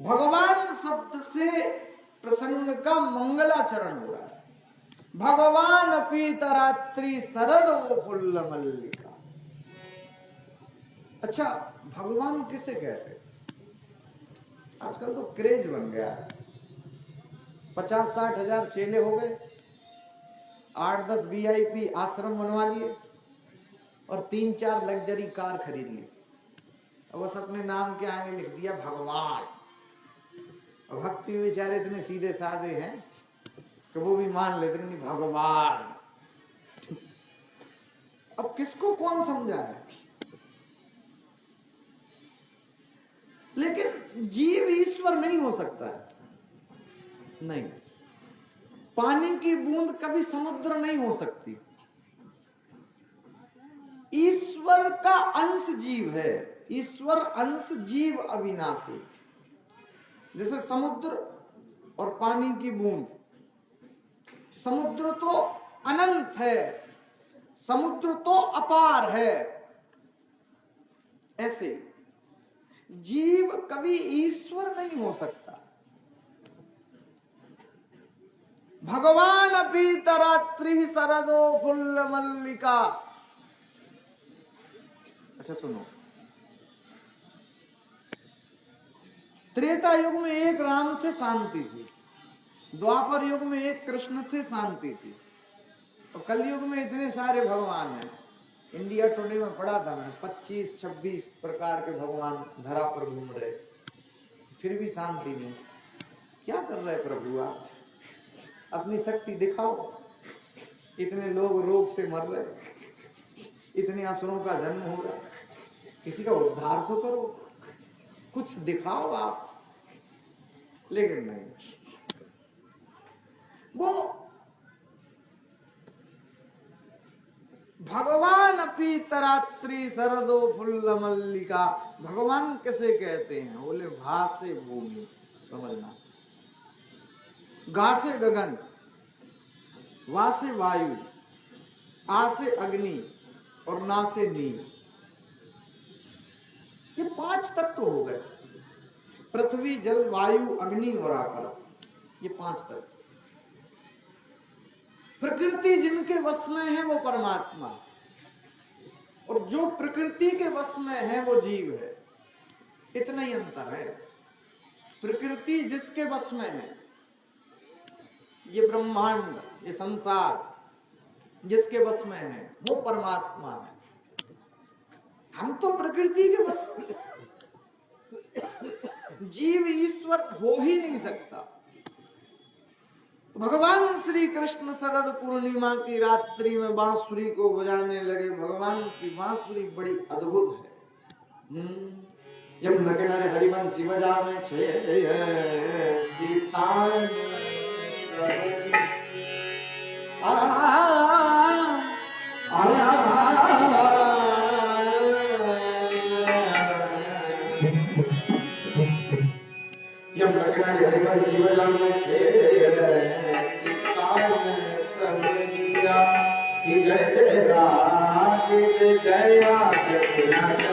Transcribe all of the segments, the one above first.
भगवान शब्द से प्रसन्न का मंगलाचरण हो रहा है। भगवान पीतरात्रि शरदो फुल्ल मल्लिका। अच्छा, भगवान किसे कहते हैं? आजकल तो क्रेज बन गया है। 50-60 हजार चेले हो गए, 8-10 VIP आश्रम बनवा लिए और 3-4 लग्जरी कार खरीद ली। अब बस अपने नाम के आगे लिख दिया भगवान। और भक्ति बेचारे इतने सीधे साधे हैं कि वो भी मान लेते नहीं भगवान। अब किसको कौन समझा है? लेकिन जीव ईश्वर नहीं हो सकता है, नहीं। पानी की बूंद कभी समुद्र नहीं हो सकती। ईश्वर का अंश जीव है, ईश्वर अंश जीव अविनाशी। जैसे समुद्र और पानी की बूंद, समुद्र तो अनंत है, समुद्र तो अपार है, ऐसे जीव कभी ईश्वर नहीं हो सकता। भगवान पीतरात्रि शरदो फुल्ल मल्लिका। अच्छा सुनो, त्रेता युग में एक राम थे, शांति थी। द्वापर युग में एक कृष्ण थे, शांति थी। और कलयुग में इतने सारे भगवान हैं। इंडिया टुडे में पढ़ा था मैंने, 25-26 प्रकार के भगवान धरा पर घूम रहे, फिर भी शांति नहीं। क्या कर रहे प्रभु आप? अपनी शक्ति दिखाओ। इतने लोग रोग से मर रहे, इतने असुरों का जन्म हो रहा, किसी का उद्धार तो करो, कुछ दिखाओ आप। लेकिन नहीं, वो भगवान पीतरात्रि शरदो फुल्ल मल्लिका। भगवान कैसे कहते हैं? बोले भासे भूमि, समझना, गासे गगन, वासे वायु, आसे अग्नि और नासे नील। ये 5 तत्व हो गए, पृथ्वी, जल, वायु, अग्नि और आकाश। ये 5 तत्व। प्रकृति जिनके वश में है वो परमात्मा, और जो प्रकृति के वश में है वो जीव है। इतना ही अंतर है। प्रकृति जिसके वश में है, ये ब्रह्मांड, ये संसार जिसके वश में है वो परमात्मा है। हम तो प्रकृति के वश में। जीव ईश्वर हो ही नहीं सकता। भगवान श्री कृष्ण शरद पूर्णिमा की रात्रि में बांसुरी को बजाने लगे। भगवान की बांसुरी बड़ी अद्भुत है। यमुना किनारे हरिवंशी बजावे छे सीता यमुना किनारे हरिवंशी बजावे छे समरिया कि जय राज जया जमुना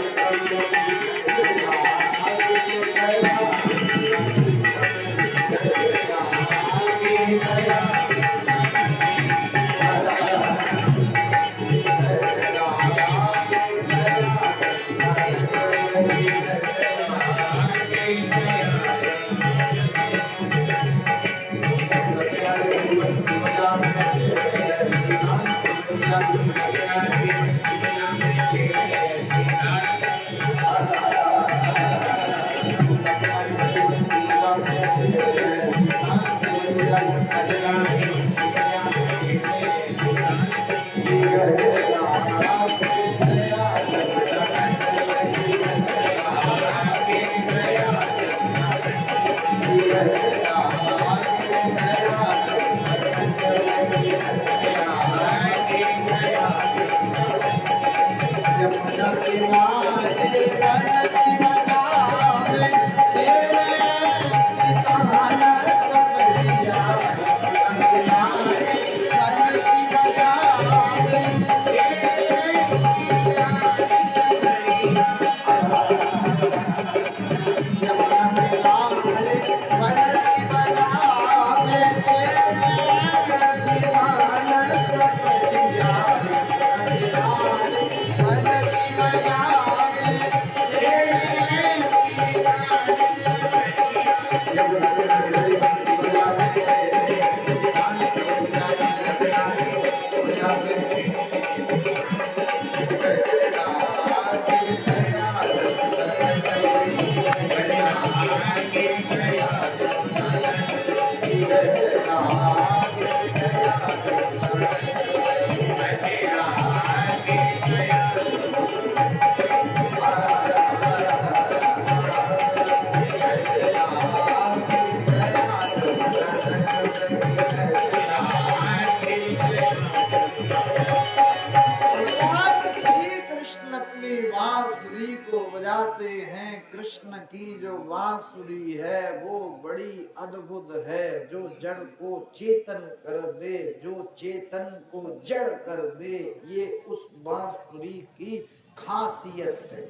बांसुरी को बजाते हैं, कृष्ण की जो बांसुरी है वो बड़ी अद्भुत है, जो जड़ को चेतन कर दे, जो चेतन को जड़ कर दे, ये उस बांसुरी की खासियत है।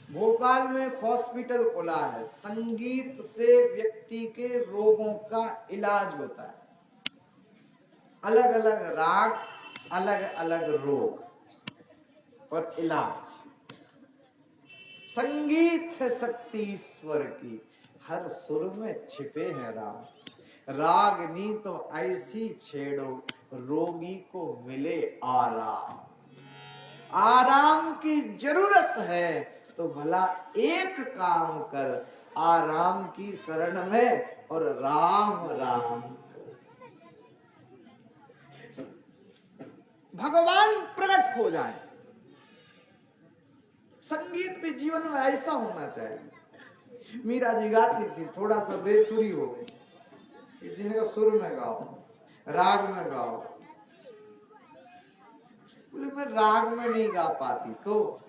भोपाल में एक हॉस्पिटल खुला है, संगीत से व्यक्ति के रोगों का इलाज होता है। अलग अलग राग, अलग अलग रोग और इलाज। संगीत है शक्ति ईश्वर की, हर सुर में छिपे हैं राग। रागनी तो ऐसी छेड़ो, रोगी को मिले आराम। आराम की जरूरत है तो भला एक काम कर, आराम की शरण में और राम राम। भगवान प्रकट हो जाए। संगीत भी जीवन में ऐसा होना चाहिए। मीरा जी गाती थी, थोड़ा सा बेसुरी हो गई, किसी ने कहा सुर में गाओ, राग में गाओ। बोले मैं राग में नहीं गा पाती, तो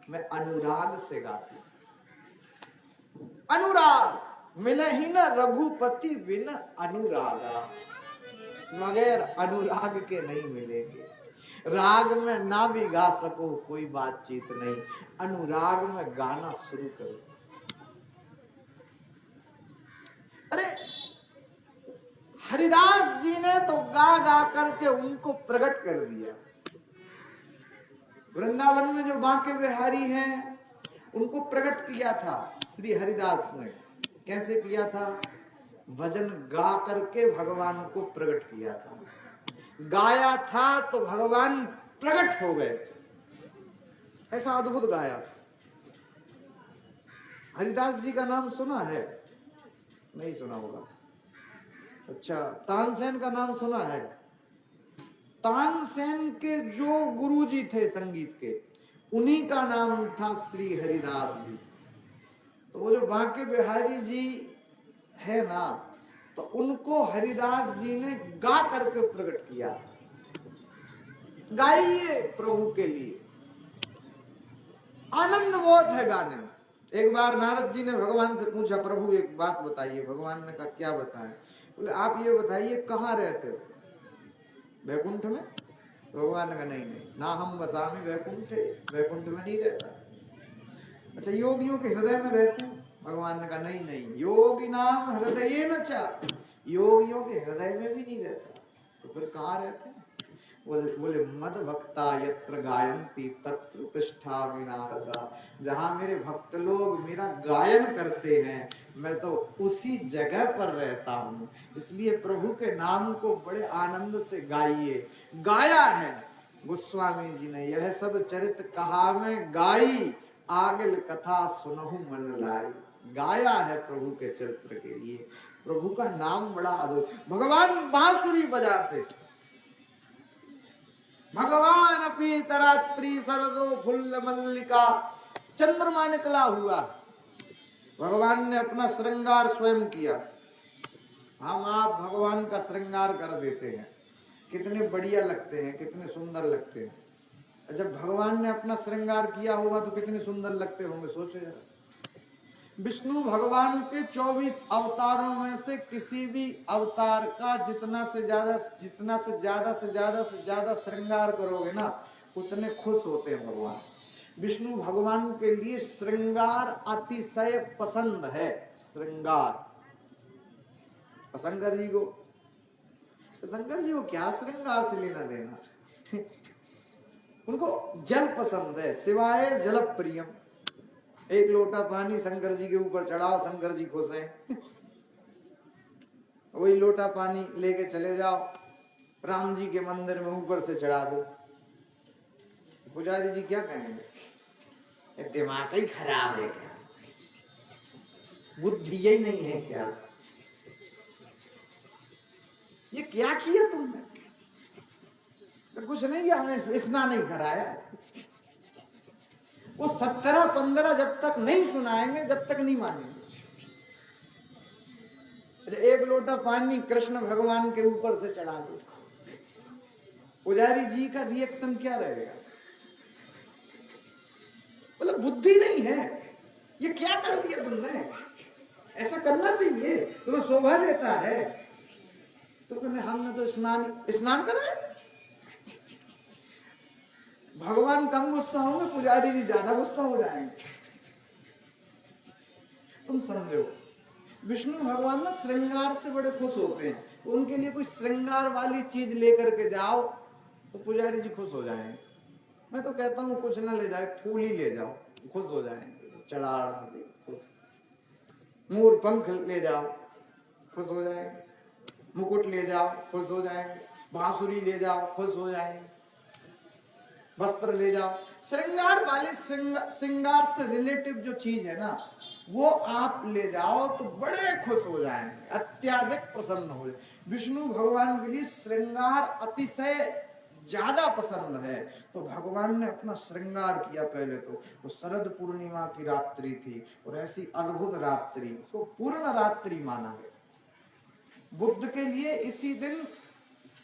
मैं अनुराग से गाती। अनुराग मिले ही न रघुपति बिन अनुरागा, मगर अनुराग के नहीं मिलेंगे। राग में ना भी गा सको कोई बातचीत नहीं, अनुराग में गाना शुरू करो। अरे हरिदास जी ने तो गा गा करके उनको प्रकट कर दिया। वृंदावन में जो बांके बिहारी हैं उनको प्रकट किया था श्री हरिदास ने। कैसे किया था? भजन गा करके भगवान को प्रकट किया था। गाया था तो भगवान प्रकट हो गए, ऐसा अद्भुत गाया था। हरिदास जी का नाम सुना है? नहीं सुना होगा। अच्छा, तानसेन का नाम सुना है? तानसेन के जो गुरुजी थे संगीत के, उन्हीं का नाम था श्री हरिदास जी। तो वो जो बांके बिहारी जी है ना, तो उनको हरिदास जी ने गा करके प्रकट किया। गाइए प्रभु के लिए, आनंद बहुत है गाने में। एक बार नारद जी ने भगवान से पूछा, प्रभु एक बात बताइए। भगवान ने कहा क्या बताएं? बोले आप ये बताइए कहाँ रहते हो? वैकुंठ में? भगवान ने कहा नहीं नहीं, ना हम वसामि वैकुंठे, वैकुंठ में नहीं रहता। अच्छा, योगियों के हृदय में रहते हैं? भगवान ने कहा नहीं नहीं, योगी नाम हृदय न चा, योगियों के हृदय में भी नहीं रहता। तो फिर कहाँ रहते हैं? बोले मद भक्ता यत्र गायन्ति तत्र तिष्ठामि नारदा। जहाँ मेरे भक्त लोग मेरा गायन करते हैं, मैं तो उसी जगह पर रहता हूँ। इसलिए प्रभु के नाम को बड़े आनंद से गाइए। गाया है गोस्वामी जी ने, यह सब चरित कहा में गाई, आगल कथा सुनहु मन लाई। गाया है प्रभु के चरित्र के लिए। प्रभु का नाम बड़ा अद्भुत। भगवान बांसुरी बजाते, भगवान अपनी तरात्री सरदो फुल्ल मल्लिका। चंद्रमा निकला हुआ, भगवान ने अपना श्रृंगार स्वयं किया। हम आप भगवान का श्रृंगार कर देते हैं, कितने बढ़िया लगते हैं, कितने सुंदर लगते हैं। जब भगवान ने अपना श्रृंगार किया होगा तो कितने सुंदर लगते होंगे, सोचो जरा। विष्णु भगवान के 24 अवतारों में से किसी भी अवतार का जितना से ज्यादा श्रृंगार करोगे ना, उतने खुश होते हैं भगवान। विष्णु भगवान के लिए श्रृंगार अतिशय पसंद है। श्रृंगार शंकर जी को क्या श्रृंगार से लेना देना। उनको जल पसंद है, सिवाय जल प्रियम। एक लोटा पानी शंकर जी के ऊपर चढ़ाओ, शंकर जी खुश हैं। वही लोटा पानी लेके चले जाओ राम जी के मंदिर में, ऊपर से चढ़ा दो, पुजारी जी क्या कहेंगे? दिमाग ही खराब है क्या, बुद्धि ही नहीं है क्या, ये क्या किया तुमने? तो कुछ नहीं किया, हमें स्नान नहीं कराया। वो 17-15 जब तक नहीं सुनाएंगे, जब तक नहीं मानेंगे। एक लोटा पानी कृष्ण भगवान के ऊपर से चढ़ा दो, पुजारी जी का रिएक्शन क्या रहेगा? मतलब बुद्धि नहीं है, ये क्या कर दिया तुमने, ऐसा करना चाहिए, तुम्हें शोभा देता है। तो कहने हमने तो स्नान करा है। भगवान कम गुस्सा होंगे, पुजारी जी ज्यादा गुस्सा हो जाएंगे। तुम समझो, विष्णु भगवान ना श्रृंगार से बड़े खुश होते हैं, तो उनके लिए कोई श्रृंगार वाली चीज लेकर के जाओ तो पुजारी जी खुश हो जाएंगे। मैं तो कहता हूँ कुछ ना ले जाए, फूल ही ले जाओ, खुश हो जाएंगे। चढ़ा खुश, मोर पंख ले जाओ, खुश हो जाएंगे। मुकुट ले जाओ, खुश हो जाएंगे। बांसुरी ले जाओ, खुश हो जाएंगे। वस्त्र ले जाओ, श्रृंगार वाले श्रृंगार से रिलेटिव जो चीज है ना, वो आप ले जाओ तो बड़े खुश हो जाएंगे, अत्याधिक प्रसन्न हो जाए। विष्णु भगवान के लिए श्रृंगार अतिशय ज्यादा पसंद है, तो भगवान ने अपना श्रृंगार किया। पहले तो शरद पूर्णिमा की रात्रि थी, और ऐसी अद्भुत रात्रि, उसको पूर्ण रात्रि माना है। बुद्ध के लिए इसी दिन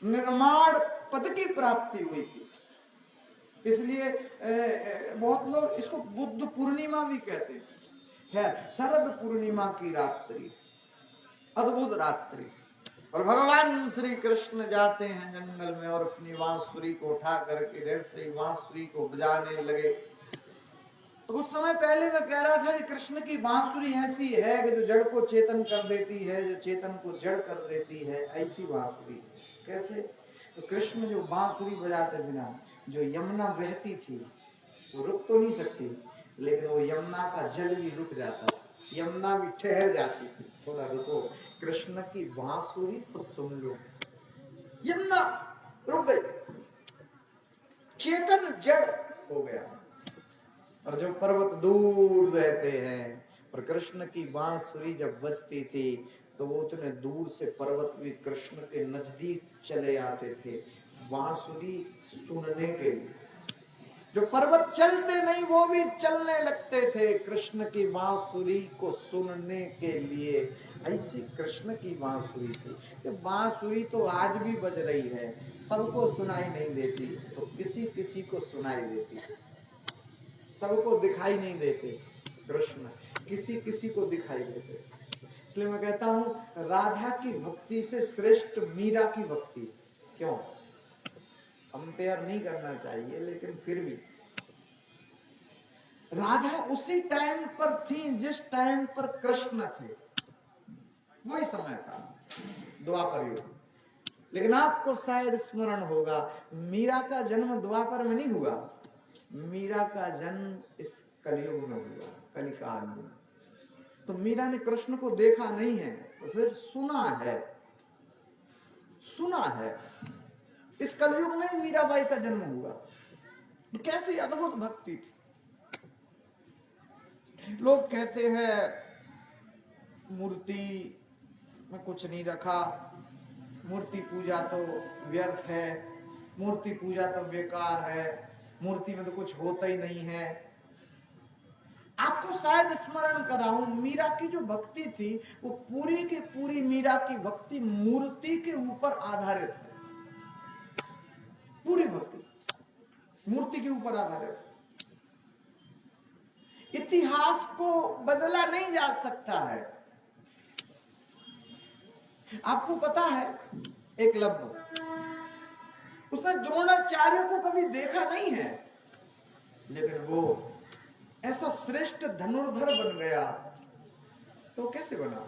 निर्माण पद की प्राप्ति हुई थी, इसलिए बहुत लोग इसको बुद्ध पूर्णिमा भी कहते हैं। शरद पूर्णिमा की रात्रि, अद्भुत रात्रि, और भगवान श्री कृष्ण जाते हैं जंगल में और अपनी बांसुरी को उठा करके जैसे ही बांसुरी को बजाने लगे। तो कुछ समय पहले मैं कह रहा था कि कृष्ण की बांसुरी ऐसी है कि जो जड़ को चेतन कर देती है, जो चेतन को जड़ कर देती है, ऐसी बांसुरी। कैसे? तो कृष्ण जो बांसुरी बजाते थे ना, जो यमुना बहती थी वो रुक तो नहीं सकती, लेकिन वो यमुना का जल भी रुक जाता था, यमुना भी ठहर जाती थी। थोड़ा रुको, कृष्ण की बांसुरी तो सुन लो। यमुना रुक गई, चेतन जड़ हो गया। और जो पर्वत दूर रहते हैं, और कृष्ण की बांसुरी जब बजती थी तो वो उतने दूर से पर्वत भी कृष्ण के नजदीक चले आते थे बांसुरी सुनने के लिए। जो पर्वत चलते नहीं वो भी चलने लगते थे कृष्ण की बांसुरी को सुनने के लिए। ऐसी कृष्ण की बांसुरी थी। ये बांसुरी तो आज भी बज रही है, सबको सुनाई नहीं देती, तो किसी किसी को सुनाई देती, सबको दिखाई नहीं देते। कृष्ण किसी किसी को दिखाई देते। इसलिए मैं कहता हूं राधा की भक्ति से श्रेष्ठ मीरा की भक्ति। क्यों? कंपेयर नहीं करना चाहिए, लेकिन फिर भी राधा उसी टाइम पर थी जिस टाइम पर कृष्ण थे, वही समय था, द्वापर युग। लेकिन आपको शायद स्मरण होगा, मीरा का जन्म द्वापर में नहीं हुआ, मीरा का जन्म इस कलयुग में हुआ, कलिकाल में। तो मीरा ने कृष्ण को देखा नहीं है, तो फिर सुना है, सुना है। इस कलयुग में मीराबाई का जन्म हुआ। कैसी अद्भुत भक्ति थी। लोग कहते हैं मूर्ति में कुछ नहीं रखा, मूर्ति पूजा तो व्यर्थ है, मूर्ति पूजा तो बेकार है, मूर्ति में तो कुछ होता ही नहीं है। आपको शायद स्मरण कराऊं, मीरा की जो भक्ति थी वो पूरी की पूरी मीरा की भक्ति मूर्ति के ऊपर आधारित है। पूरी भक्ति मूर्ति के ऊपर आधारित है। इतिहास को बदला नहीं जा सकता है। आपको पता है एकलव्य, उसने द्रोणाचार्य को कभी देखा नहीं है, लेकिन वो ऐसा श्रेष्ठ धनुर्धर बन गया। तो कैसे बना?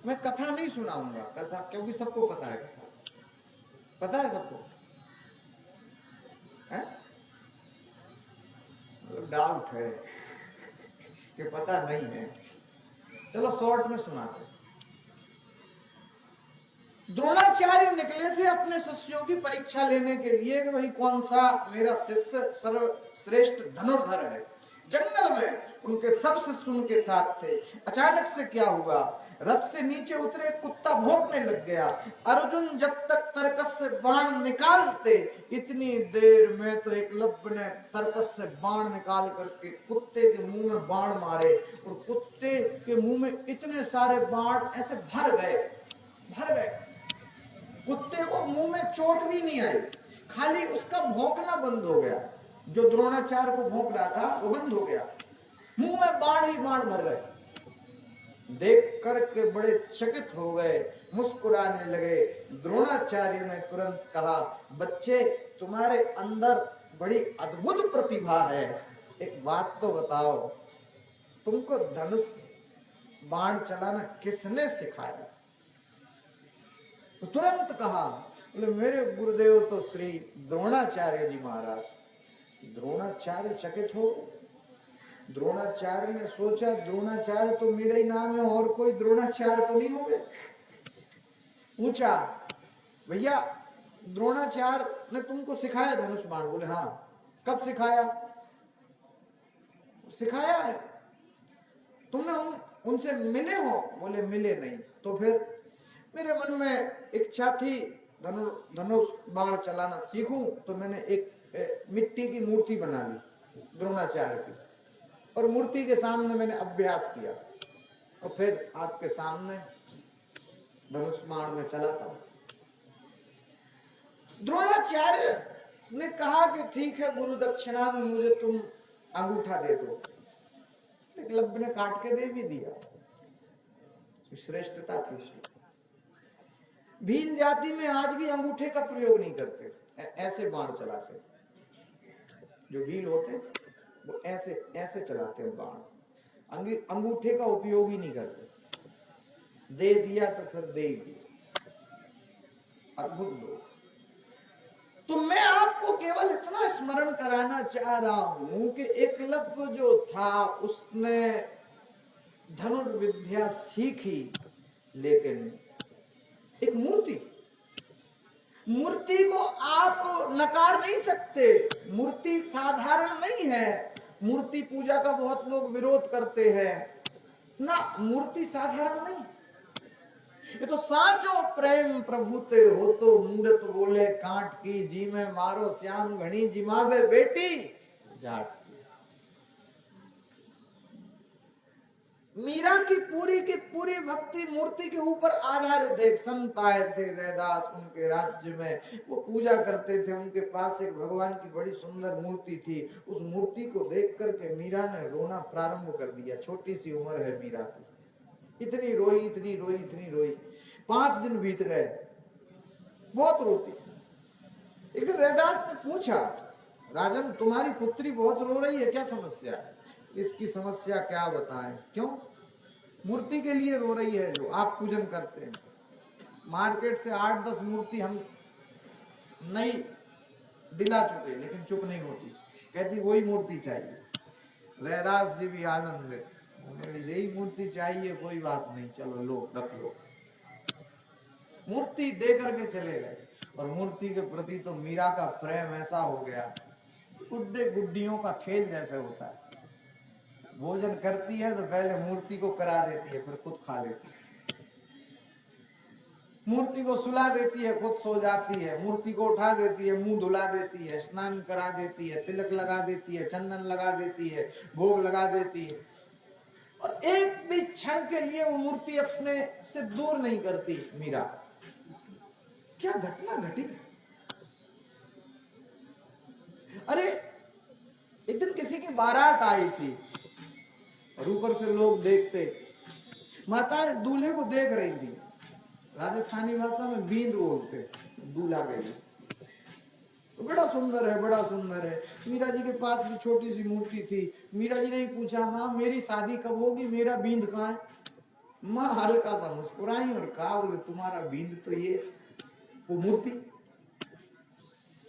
मैं कथा नहीं सुनाऊंगा, कथा क्योंकि सबको पता है, कथा पता है सबको है? डाउट है कि पता नहीं है। चलो शॉर्ट में सुनाते। द्रोणाचार्य निकले थे अपने शिष्यों की परीक्षा लेने के लिए कि भाई कौन सा मेरा शिष्य सर्वश्रेष्ठ धनुर्धर है। जंगल में उनके सब शिष्य उनके साथ थे। अचानक से क्या हुआ, रथ से नीचे उतरे, कुत्ता भौंकने लग गया। अर्जुन जब तक तरकस से बाण निकालते, इतनी देर में तो एकलव्य ने तरकस से बाण निकाल करके कुत्ते के मुंह में बाण मारे, और कुत्ते के मुंह में इतने सारे बाण ऐसे भर गए। कुत्ते को मुंह में चोट भी नहीं आई, खाली उसका भौंकना बंद हो गया। जो द्रोणाचार्य को भौंक रहा था वो बंद हो गया, मुंह में बाण ही बाण भर गए। देख करके बड़े चकित हो गए, मुस्कुराने लगे। द्रोणाचार्य ने तुरंत कहा, बच्चे तुम्हारे अंदर बड़ी अद्भुत प्रतिभा है, एक बात तो बताओ, तुमको धनुष बाण चलाना किसने सिखाया? तो तुरंत कहा, बोले मेरे गुरुदेव तो श्री द्रोणाचार्य जी महाराज। द्रोणाचार्य चकित हो। द्रोणाचार्य ने सोचा, द्रोणाचार्य तो मेरा ही नाम है, और कोई द्रोणाचार्य तो नहीं होंगे। पूछा, भैया द्रोणाचार्य ने तुमको सिखाया धनुष बाण? बोले हाँ। कब सिखाया? सिखाया है। तुमने उनसे मिले हो? बोले मिले नहीं। तो फिर? मेरे मन में इच्छा थी धनुष बाण चलाना सीखूं, तो मैंने एक मिट्टी की मूर्ति बना ली द्रोणाचार्य की, और मूर्ति के सामने मैंने अभ्यास किया, और फिर आपके सामने धनुष बाण में चलाता हूं। द्रोणाचार्य ने कहा कि ठीक है, गुरु दक्षिणा में मुझे तुम अंगूठा दे दो। एकलव्य ने काट के दे भी दिया, श्रेष्ठता थी उसकी। भील जाति में आज भी अंगूठे का प्रयोग नहीं करते, ऐसे बाण चलाते। जो भील होते वो ऐसे ऐसे चलाते हैं बाण, अंगूठे का उपयोग ही नहीं करते। दे दिया तो फिर दे दिया। अद्भुत लोग। तो मैं आपको केवल इतना स्मरण कराना चाह रहा हूं कि एकलव्य जो था उसने धनुर्विद्या सीखी, लेकिन एक मूर्ति को आप नकार नहीं सकते। मूर्ति साधारण नहीं है। मूर्ति पूजा का बहुत लोग विरोध करते हैं ना, मूर्ति साधारण नहीं। ये तो साचो प्रेम प्रभु ते हो, तो मूरत बोले कांट की, जी में मारो श्याम घनी, जिमावे बेटी जाट। मीरा की पूरी भक्ति मूर्ति के ऊपर आधारित है। संत आए थे रैदास उनके राज्य में, वो पूजा करते थे। उनके पास एक भगवान की बड़ी सुंदर मूर्ति थी। उस मूर्ति को देख करके मीरा ने रोना प्रारंभ कर दिया। छोटी सी उम्र है मीरा की, इतनी रोई इतनी रोई इतनी रोई। 5 दिन बीत गए, बहुत रोती। एक दिन रैदास ने पूछा, राजन तुम्हारी पुत्री बहुत रो रही है, क्या समस्या है? इसकी समस्या क्या बताएं? क्यों? मूर्ति के लिए रो रही है जो आप पूजन करते हैं। मार्केट से 8-10 मूर्ति हम नहीं दिला चुके, लेकिन चुप नहीं होती, कहती वही मूर्ति चाहिए। रैदास जी भी आनंदित, यही मूर्ति चाहिए, कोई बात नहीं, चलो लो रख लो। मूर्ति दे करके चले गए, और मूर्ति के प्रति तो मीरा का प्रेम ऐसा हो गया, गुड्डे गुड्डियों का खेल जैसे होता है। भोजन करती है तो पहले मूर्ति को करा देती है, फिर खुद खा लेती है। मूर्ति को सुला देती है, खुद सो जाती है। मूर्ति को उठा देती है, मुंह धुला देती है, स्नान करा देती है, तिलक लगा देती है, चंदन लगा देती है, भोग लगा देती है, और एक भी क्षण के लिए वो मूर्ति अपने से दूर नहीं करती मीरा। क्या घटना घटी! अरे एक दिन किसी की बारात आई थी, और ऊपर से लोग देखते, माता दूल्हे को देख रही थी। राजस्थानी भाषा में बींद बोलते, दूल्हा गई, तो बड़ा सुंदर है, बड़ा सुंदर है। मीरा जी के पास भी छोटी सी मूर्ति थी। मीरा जी ने पूछा, माँ मेरी शादी कब होगी, मेरा बींद कहाँ है? माँ हल्का सा मुस्कुराई और कहा, बोले तुम्हारा बींद तो ये वो मूर्ति।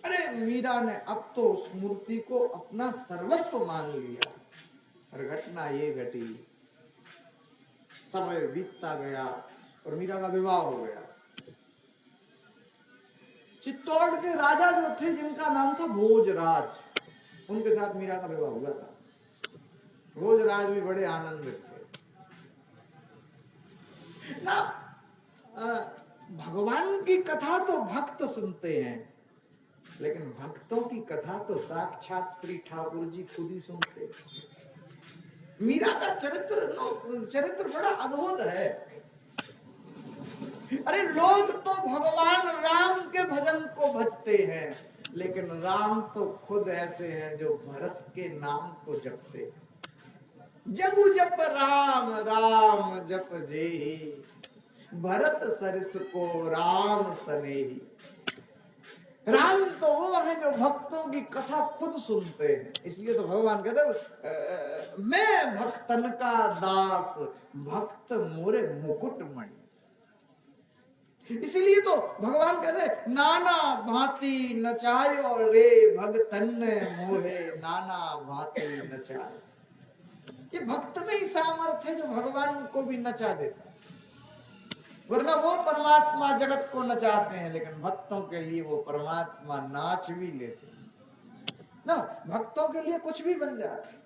अरे मीरा ने अब तो उस मूर्ति को अपना सर्वस्व मान लिया। और घटना ये घटी, समय बीतता गया और मीरा का विवाह हो गया। चित्तौड़ के राजा जो थे, जिनका नाम था भोजराज, उनके साथ मीरा का विवाह हुआ था। भोजराज भी बड़े आनंदित थे ना। भगवान की कथा तो भक्त सुनते हैं, लेकिन भक्तों की कथा तो साक्षात श्री ठाकुर जी खुद ही सुनते हैं। मीरा का चरित्र बड़ा अद्भुत है। अरे लोग तो भगवान राम के भजन को भजते हैं, लेकिन राम तो खुद ऐसे हैं जो भरत के नाम को जपते। जगु जप राम राम जप जे, भरत सरस को राम सनेही। राम तो वो है जो भक्तों की कथा खुद सुनते हैं। इसलिए तो भगवान कहते मैं भक्तन का दास, भक्त मोरे मुकुट मणि। इसीलिए तो भगवान कहते नाना भांति नचायो रे, भगतन मोहे नाना भांति नचायो। ये भक्त में ही सामर्थ्य है जो भगवान को भी नचा देता, वरना वो परमात्मा जगत को नचाते हैं, लेकिन भक्तों के लिए वो परमात्मा नाच भी लेते हैं ना, भक्तों के लिए कुछ भी बन जाता है।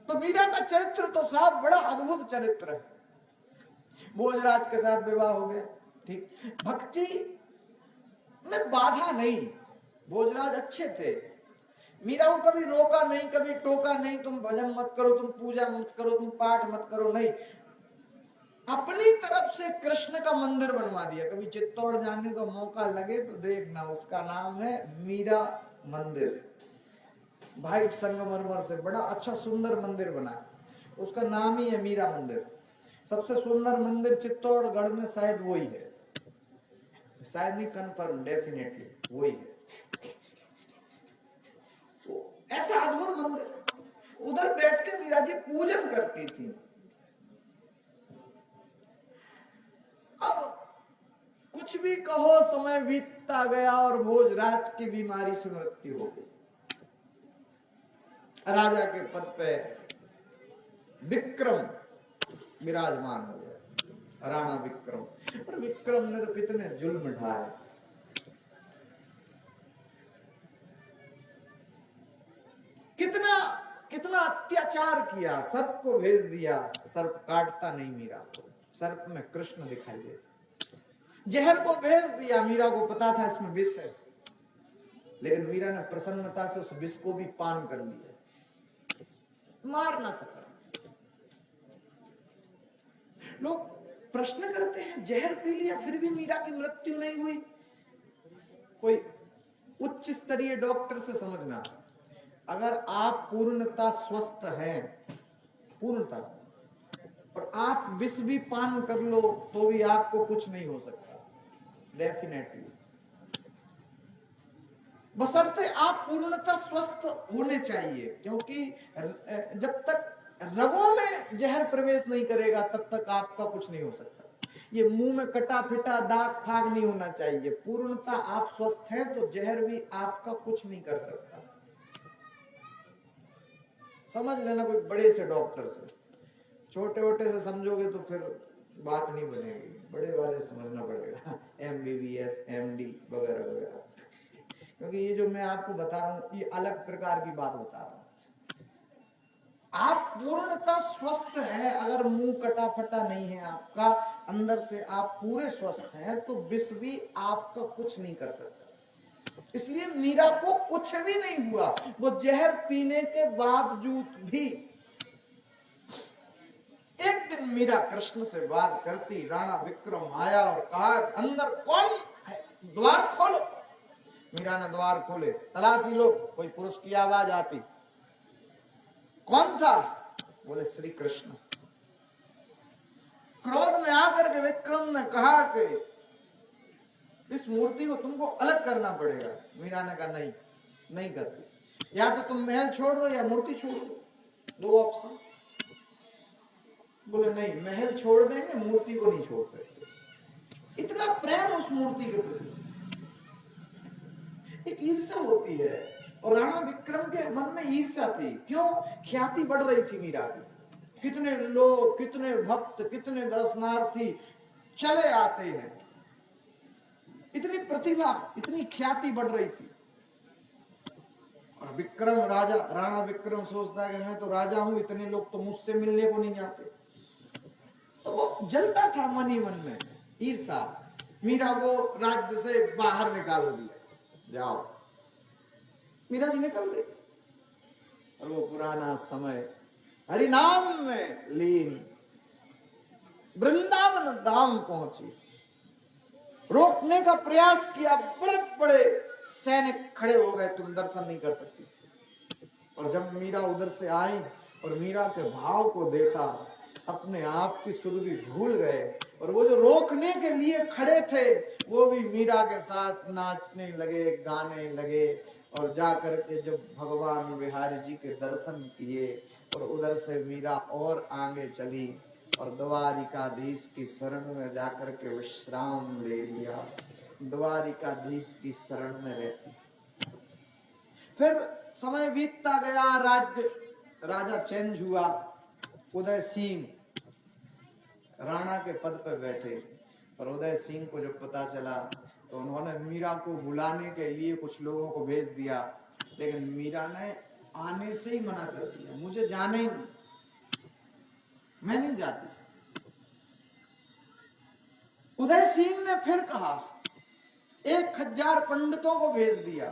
तो मीरा का चरित्र तो साहब बड़ा अद्भुत चरित्र है। भोजराज के साथ विवाह हो गया, ठीक, भक्ति में बाधा नहीं, भोजराज अच्छे थे, मीरा को कभी रोका नहीं, कभी टोका नहीं, तुम भजन मत करो, तुम पूजा मत करो, तुम पाठ मत करो, नहीं, अपनी तरफ से कृष्ण का मंदिर बनवा दिया। कभी चित्तौड़ जाने का मौका लगे तो देखना, उसका नाम है मीरा मंदिर। वाइट संगमरमर से बड़ा अच्छा सुंदर मंदिर बना, उसका नाम ही है मीरा मंदिर। सबसे सुंदर मंदिर चित्तौड़गढ़ में शायद वही है, शायद नहीं, कंफर्म, डेफिनेटली वही है। ऐसा अद्भुत मंदिर, उधर बैठ के मीरा जी पूजन करती थी। अब कुछ भी कहो, समय बीतता गया और भोजराज की बीमारी से मृत्यु हो गई। राजा के पद पे विक्रम विराजमान हो गया, राणा विक्रम। पर विक्रम ने तो कितने जुल्म ढाए, कितना कितना अत्याचार किया, सर्प को भेज दिया, सर्प काटता नहीं मीरा को, सर्प में कृष्ण दिखाई देता। जहर को भेज दिया, मीरा को पता था इसमें विष है, लेकिन मीरा ने प्रसन्नता से उस विष को भी पान कर लिया, मार ना सका। लोग प्रश्न करते हैं जहर पी लिया फिर भी मीरा की मृत्यु नहीं हुई। कोई उच्च स्तरीय डॉक्टर से समझना, अगर आप पूर्णता स्वस्थ हैं, पूर्णता, और आप विष भी पान कर लो तो भी आपको कुछ नहीं हो सकता, डेफिनेटली, बशर्ते आप पूर्णता स्वस्थ होने चाहिए। क्योंकि जब तक रगों में जहर प्रवेश नहीं करेगा तब तक आपका कुछ नहीं हो सकता। ये मुंह में कटा फिटा दाग फाग नहीं होना चाहिए। पूर्णता आप स्वस्थ हैं तो जहर भी आपका कुछ नहीं कर सकता। समझ लेना कोई बड़े से डॉक्टर से, छोटे वोटे से समझोगे तो फिर बात नहीं बनेगी, बड़े वाले समझना पड़ेगा, MBBS MD वगैरह वगैरह। क्योंकि ये जो मैं आपको बता रहा हूं ये अलग प्रकार की बात बता रहा हूं। आप पूर्णतः स्वस्थ है, अगर मुंह कटा फटा नहीं है आपका, अंदर से आप पूरे स्वस्थ हैं, तो विष भी आपका कुछ नहीं कर सकता। इसलिए मीरा को कुछ भी नहीं हुआ। वो जहर पीने के बावजूद भी एक दिन मीरा कृष्ण से बात करती, राणा विक्रम आया और कहा अंदर कौन है, द्वार खोलो। मीरा ने द्वार खोले, तलाशी लो, कोई पुरुष की आवाज आती, कौन था? बोले श्री कृष्ण। क्रोध में आकर के विक्रम ने कहा कि इस मूर्ति को तुमको अलग करना पड़ेगा। मीरा ने कहा नहीं, नहीं करती, या तो तुम महल छोड़ दो या मूर्ति छोड़ दो, दो ऑप्शन। बोले नहीं, महल छोड़ देंगे, मूर्ति को नहीं छोड़ सकते। इतना प्रेम उस मूर्ति के प्रति। एक ईर्ष्या होती है, और राणा विक्रम के मन में ईर्ष्या थी। क्यों? ख्याति बढ़ रही थी मीरा की, कितने लोग, कितने भक्त, कितने दर्शनार्थी चले आते हैं, इतनी प्रतिभा, इतनी ख्याति बढ़ रही थी। और विक्रम राजा, राणा विक्रम सोचता है कि मैं तो राजा हूं, इतने लोग तो मुझसे मिलने को नहीं आते। तो वो जलता था मन ही मन में, ईर्ष्या। मीरा को राज्य से बाहर निकाल दिया, जाओ। मीरा जी निकल गई, और वो पुराना समय हरिनाम में लीन वृंदावन धाम पहुंची। रोकने का प्रयास किया, बड़े बड़े सैनिक खड़े हो गए, तुम दर्शन नहीं कर सकती। और जब मीरा उधर से आई और मीरा के भाव को देखा, अपने आप की सुध भी भूल गए, और वो जो रोकने के लिए खड़े थे वो भी मीरा के साथ नाचने लगे, गाने लगे। और जाकर के जब भगवान बिहारी जी के दर्शन किए और उधर से मीरा और आगे चली और द्वारिकाधीश की शरण में जाकर के विश्राम ले लिया, द्वारिकाधीश की शरण में रहती। फिर समय बीतता गया, राजा चेंज हुआ, उदय सिंह राणा के पद पर बैठे। और उदय सिंह को जब पता चला तो उन्होंने मीरा को बुलाने के लिए कुछ लोगों को भेज दिया, लेकिन मीरा ने आने से ही मना कर दिया, मुझे जाने ही नहीं, मैं नहीं जाती। उदय सिंह ने फिर कहा, 1000 पंडितों को भेज दिया,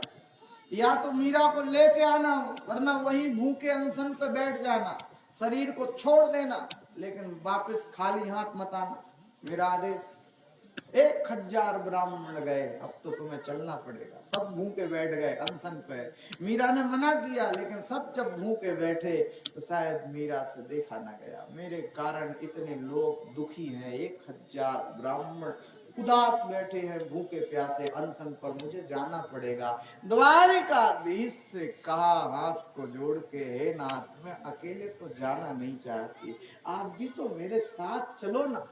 या तो मीरा को लेके आना वरना वहीं भूखे अनशन पे बैठ जाना, शरीर को छोड़ देना, लेकिन वापस खाली हाथ मत आना, मेरा आदेश। 1000 ब्राह्मण गए, अब तो तुम्हें चलना पड़ेगा। सब भूखे बैठ गए अनशन पे। मीरा ने मना किया, लेकिन सब जब भूखे बैठे तो शायद मीरा से देखा ना गया। मेरे कारण इतने लोग दुखी हैं, 1000 ब्राह्मण उदास बैठे हैं, भूखे प्यासे अनशन पर, मुझे जाना पड़ेगा। द्वारिकाधीश से कहा हाथ को जोड़ के, हे नाथ, मैं अकेले तो जाना नहीं चाहती, आप भी तो मेरे साथ चलो ना।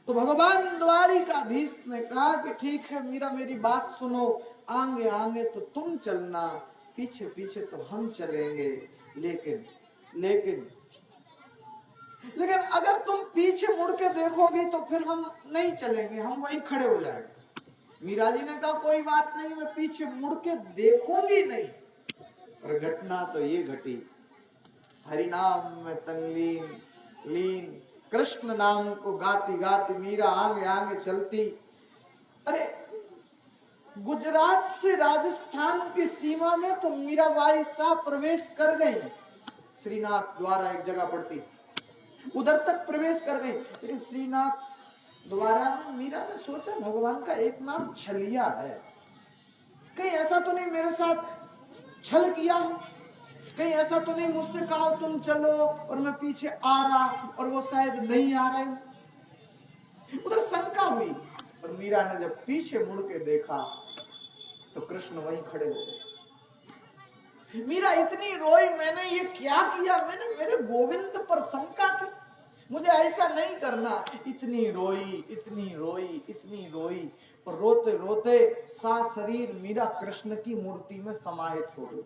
तो भगवान द्वारिकाधीश ने कहा कि ठीक है मीरा, मेरी बात सुनो, आगे आगे तो तुम चलना, पीछे पीछे तो हम चलेंगे, लेकिन अगर तुम पीछे मुड़ के देखोगी तो फिर हम नहीं चलेंगे, हम वहीं खड़े हो जाएंगे। मीरा जी ने कहा कोई बात नहीं, मैं पीछे मुड़ के देखूंगी नहीं। और घटना तो ये घटी, हरिनाम में तल्लीन कृष्ण नाम को गाती गाती मीरा आगे आगे चलती। अरे गुजरात से राजस्थान की सीमा में तो मीराबाई साहब प्रवेश कर गई, श्रीनाथ द्वारा एक जगह पड़ती, उधर तक प्रवेश कर गई। लेकिन श्रीनाथ द्वारा मीरा ने सोचा भगवान का एक नाम छलिया है, कहीं ऐसा तो नहीं मेरे साथ छल किया, कहीं ऐसा तो नहीं मुझसे कहा तुम चलो और मैं पीछे आ रहा और वो शायद नहीं आ रहे। उधर शंका हुई और मीरा ने जब पीछे मुड़ के देखा तो कृष्ण वहीं खड़े हो गए। मीरा इतनी रोई, मैंने ये क्या किया, मैंने मेरे गोविंद पर शंका की, मुझे ऐसा नहीं करना। इतनी रोई और रोते रोते सा शरीर मीरा कृष्ण की मूर्ति में समाहित हो गई।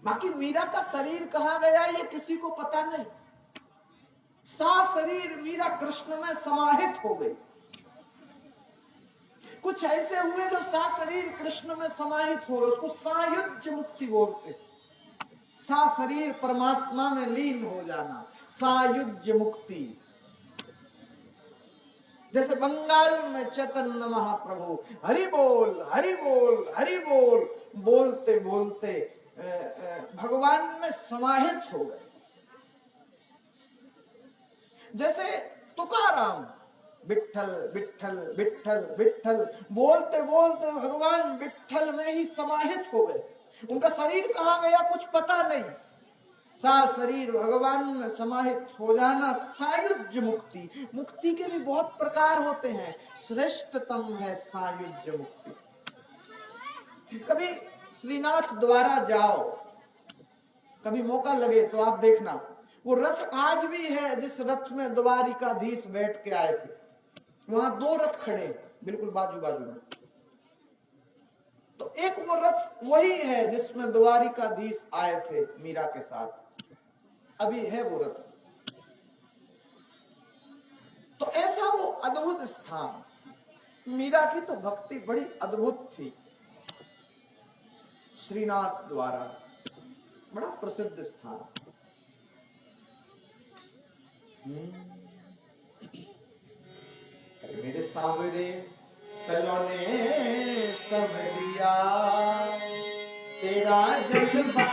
बाकी मीरा का शरीर कहाँ गया ये किसी को पता नहीं, सा शरीर मीरा कृष्ण में समाहित हो गई। कुछ ऐसे हुए जो सा शरीर कृष्ण में समाहित हो गए, उसको सायुज्य मुक्ति बोलते। सा शरीर परमात्मा में लीन हो जाना, सायुज्य मुक्ति। जैसे बंगाल में चैतन्य महाप्रभु हरि बोल हरि बोल हरि बोल बोलते बोलते भगवान में समाहित हो गए। जैसे तुकाराम विठ्ठल विठ्ठल विठ्ठल विठ्ठल बोलते बोलते भगवान विठ्ठल में ही समाहित हो गए। उनका शरीर कहाँ गया कुछ पता नहीं, सा शरीर भगवान में समाहित हो जाना, सायुज्य मुक्ति। मुक्ति के भी बहुत प्रकार होते हैं, श्रेष्ठतम है सायुज्य मुक्ति। कभी श्रीनाथ द्वारा जाओ, कभी मौका लगे तो आप देखना, वो रथ आज भी है जिस रथ में द्वारिकाधीश बैठ के आए थे। वहां 2 रथ खड़े बिल्कुल बाजू बाजू में, तो एक वो रथ वही है जिसमें द्वारिकाधीश आए थे मीरा के साथ, अभी है वो रथ। तो ऐसा वो अद्भुत स्थान, मीरा की तो भक्ति बड़ी अद्भुत थी। श्रीनाथ द्वारा बड़ा प्रसिद्ध स्थान। मेरे सांवरे सलोने सबरिया, तेरा जलवा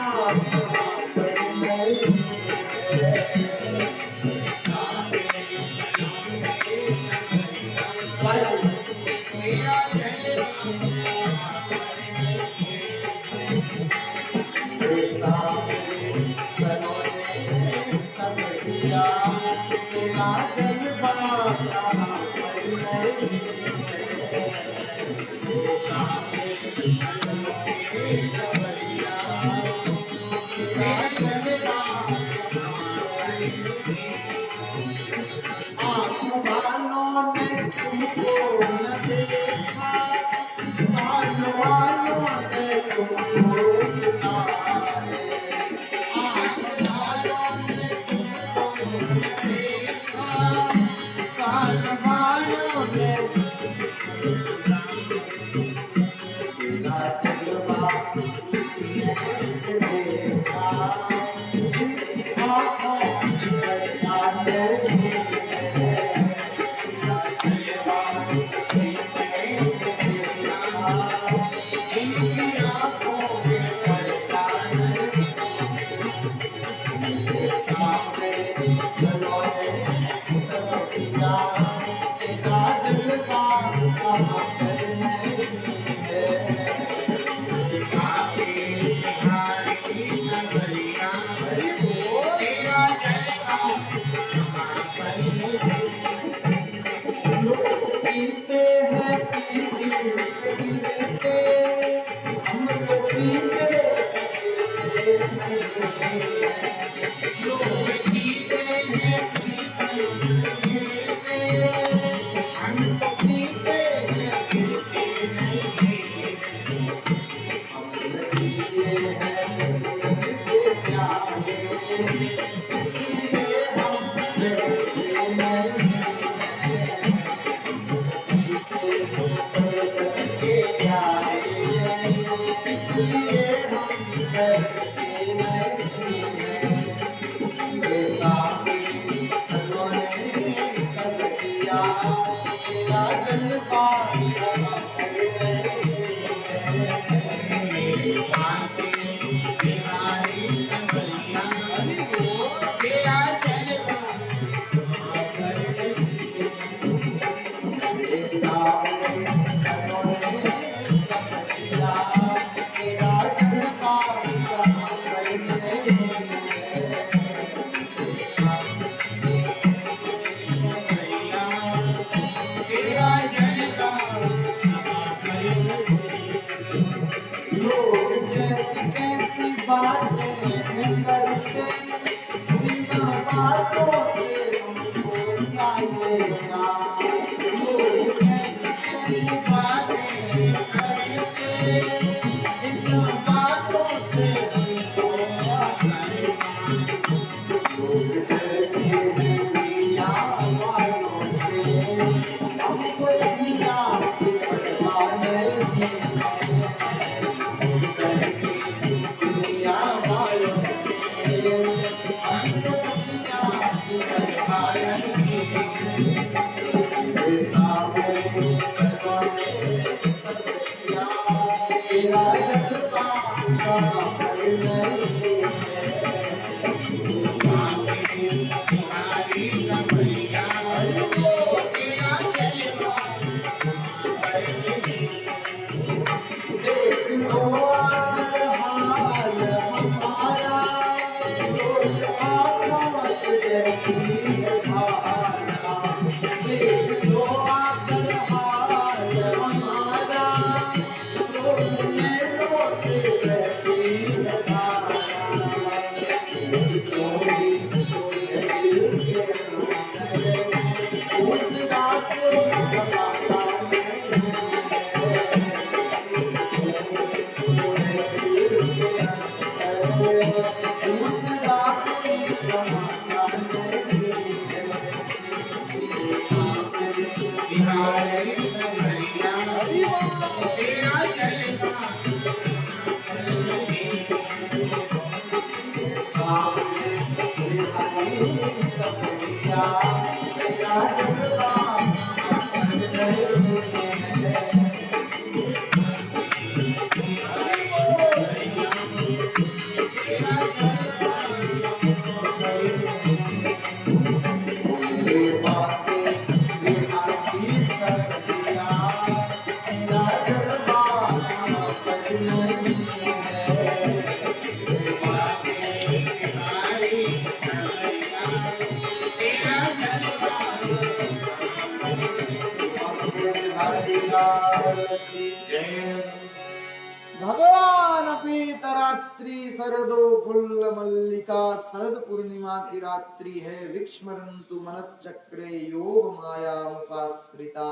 भगवान पीतरात्रि शरदो फुल्ल मल्लिका, शरद पूर्णिमा की रात्रि है। विस्मरन्तु मनश्चक्रे योग माया मुपाश्रिता,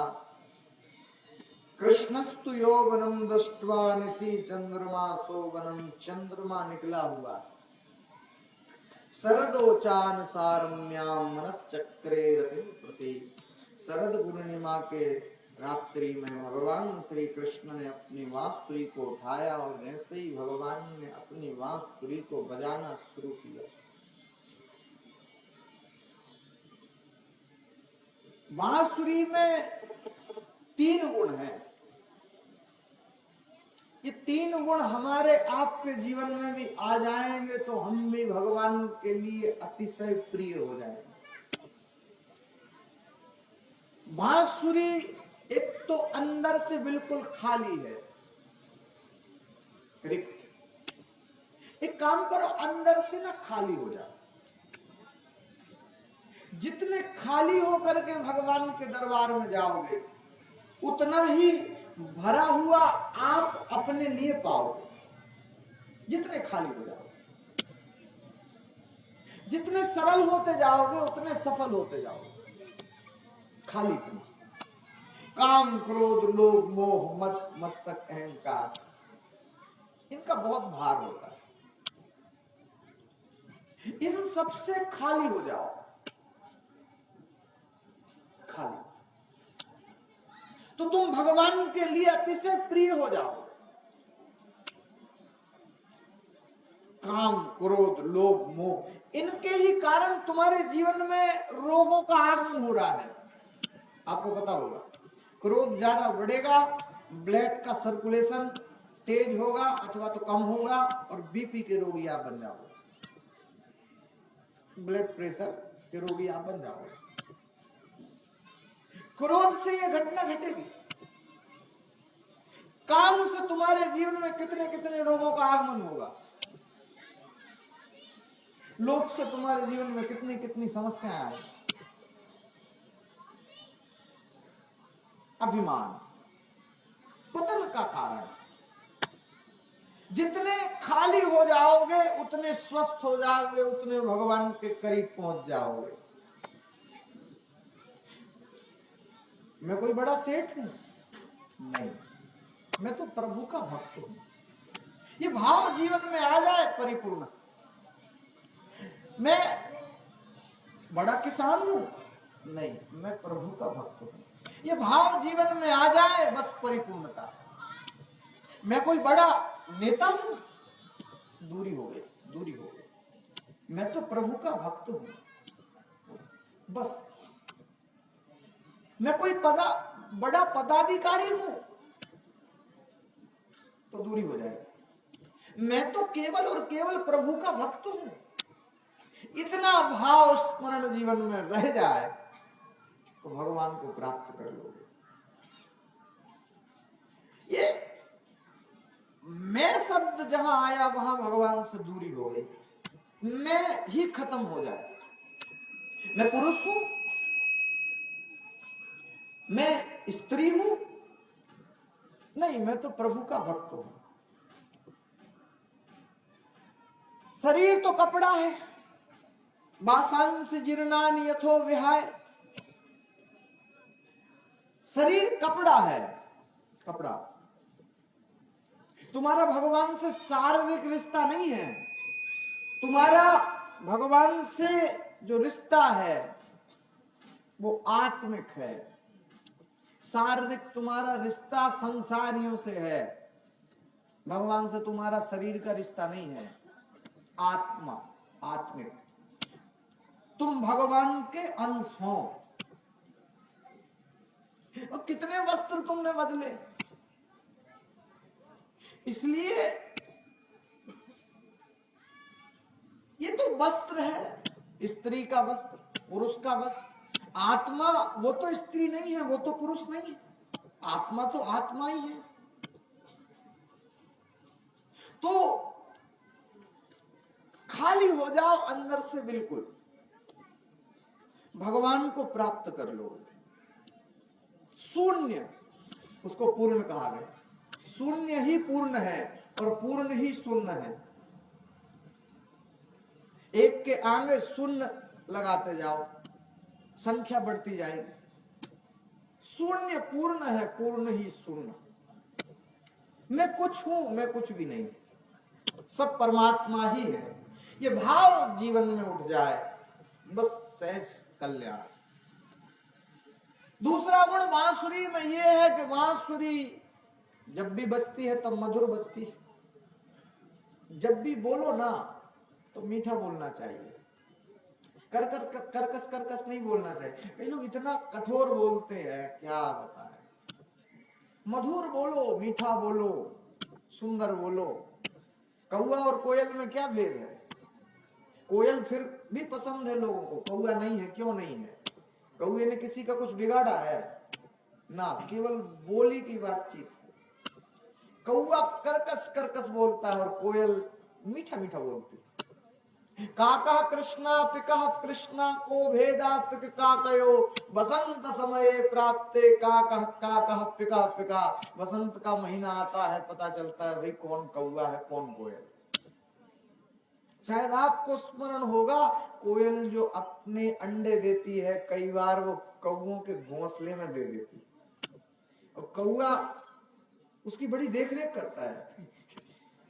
कृष्णस्तु यौवनम दृष्ट्वा निशि चंद्रमा शोभनम, चंद्रमा निकला हुआ। शरदोचान सारम्याम मनश्चक्रे रतिम प्रति, शरद पूर्णिमा के रात्रि में भगवान श्री कृष्ण ने अपनी बांसुरी को उठाया और जैसे ही भगवान ने अपनी बांसुरी को बजाना शुरू किया, बांसुरी में 3 गुण हैं। ये 3 गुण हमारे आपके जीवन में भी आ जाएंगे तो हम भी भगवान के लिए अतिशय प्रिय हो जाएंगे। बांसुरी एक तो अंदर से बिल्कुल खाली है, रिक्त। एक काम करो, अंदर से ना खाली हो जाओ। जितने खाली होकर के भगवान के दरबार में जाओगे उतना ही भरा हुआ आप अपने लिए पाओगे। जितने खाली हो जाओगे, जितने सरल होते जाओगे उतने सफल होते जाओगे। खाली क्यों? काम क्रोध लोभ मोह मत मत्सर अहंकार, इनका बहुत भार होता है। इन सबसे खाली हो जाओ। खाली तो तुम भगवान के लिए अतिशय प्रिय हो जाओ। काम क्रोध लोभ मोह, इनके ही कारण तुम्हारे जीवन में रोगों का आगमन हो रहा है। आपको पता होगा, क्रोध ज्यादा बढ़ेगा, ब्लड का सर्कुलेशन तेज होगा अथवा तो कम होगा और बीपी के रोगी आप बन जाओगे, ब्लड प्रेशर के रोगी आप बन जाओगे। क्रोध से यह घटना घटेगी। काम से तुम्हारे जीवन में कितने कितने रोगों का आगमन होगा। लोभ से तुम्हारे जीवन में कितनी कितनी समस्याएं आएंगी। अभिमान पतन का कारण। जितने खाली हो जाओगे उतने स्वस्थ हो जाओगे, उतने भगवान के करीब पहुंच जाओगे। मैं कोई बड़ा सेठ हूं? नहीं, मैं तो प्रभु का भक्त हूं। ये भाव जीवन में आ जाए परिपूर्ण। मैं बड़ा किसान हूं? नहीं, मैं प्रभु का भक्त हूं। ये भाव जीवन में आ जाए बस परिपूर्णता। मैं कोई बड़ा नेता हूं? दूरी हो गई, दूरी हो गई। मैं तो प्रभु का भक्त हूं, बस। मैं कोई बड़ा पदाधिकारी हूं तो दूरी हो जाएगी। मैं तो केवल और केवल प्रभु का भक्त हूं। इतना भाव स्मरण जीवन में रह जाए तो भगवान को प्राप्त कर लोगे। ये मैं शब्द जहां आया वहां भगवान से दूरी हो गई। मैं ही खत्म हो जाए। मैं पुरुष हूं, मैं स्त्री हूं? नहीं, मैं तो प्रभु का भक्त हूं। शरीर तो कपड़ा है। वासांस जीर्णानि यथो विहाय। शरीर कपड़ा है, कपड़ा। तुम्हारा भगवान से शारीरिक रिश्ता नहीं है। तुम्हारा भगवान से जो रिश्ता है वो आत्मिक है। शारीरिक तुम्हारा रिश्ता संसारियों से है। भगवान से तुम्हारा शरीर का रिश्ता नहीं है। आत्मा, आत्मिक। तुम भगवान के अंश हो। और कितने वस्त्र तुमने बदले। इसलिए ये तो वस्त्र है, स्त्री का वस्त्र, पुरुष का वस्त्र। आत्मा वो तो स्त्री नहीं है, वो तो पुरुष नहीं है। आत्मा तो आत्मा ही है। तो खाली हो जाओ अंदर से बिल्कुल। भगवान को प्राप्त कर लो। शून्य, उसको पूर्ण कहा गया। शून्य ही पूर्ण है। और पूर्ण ही शून्य है। एक के आगे शून्य लगाते जाओ, संख्या बढ़ती जाएगी। शून्य पूर्ण है, पूर्ण ही शून्य। मैं कुछ हूं, मैं कुछ भी नहीं, सब परमात्मा ही है। ये भाव जीवन में उठ जाए, बस सहज कल्याण। दूसरा गुण बांसुरी में यह है कि बांसुरी जब भी बजती है तब मधुर बजती है। जब भी बोलो ना तो मीठा बोलना चाहिए, करकस करकस नहीं बोलना चाहिए। कई लोग इतना कठोर बोलते हैं, क्या बताएं। मधुर बोलो, मीठा बोलो, सुंदर बोलो। कौआ और कोयल में क्या भेद है? कोयल फिर भी पसंद है लोगों को, कौआ नहीं है। क्यों नहीं है? कौए ने किसी का कुछ बिगाड़ा है ना, केवल बोली की बातचीत है। कौआ करकस करकस बोलता है और कोयल मीठा मीठा बोलती है। काका कृष्णा पिका कृष्णा को भेदा पिक काकयो, बसंत समय प्राप्ते काका काका पिका पिका। बसंत का महीना आता है, पता चलता है भाई कौन कौआ है कौन कोयल। शायद आपको स्मरण होगा, कोयल जो अपने अंडे देती है कई बार वो कौओं के घोंसले में दे देती, और कौआ उसकी बड़ी देखरेख करता है।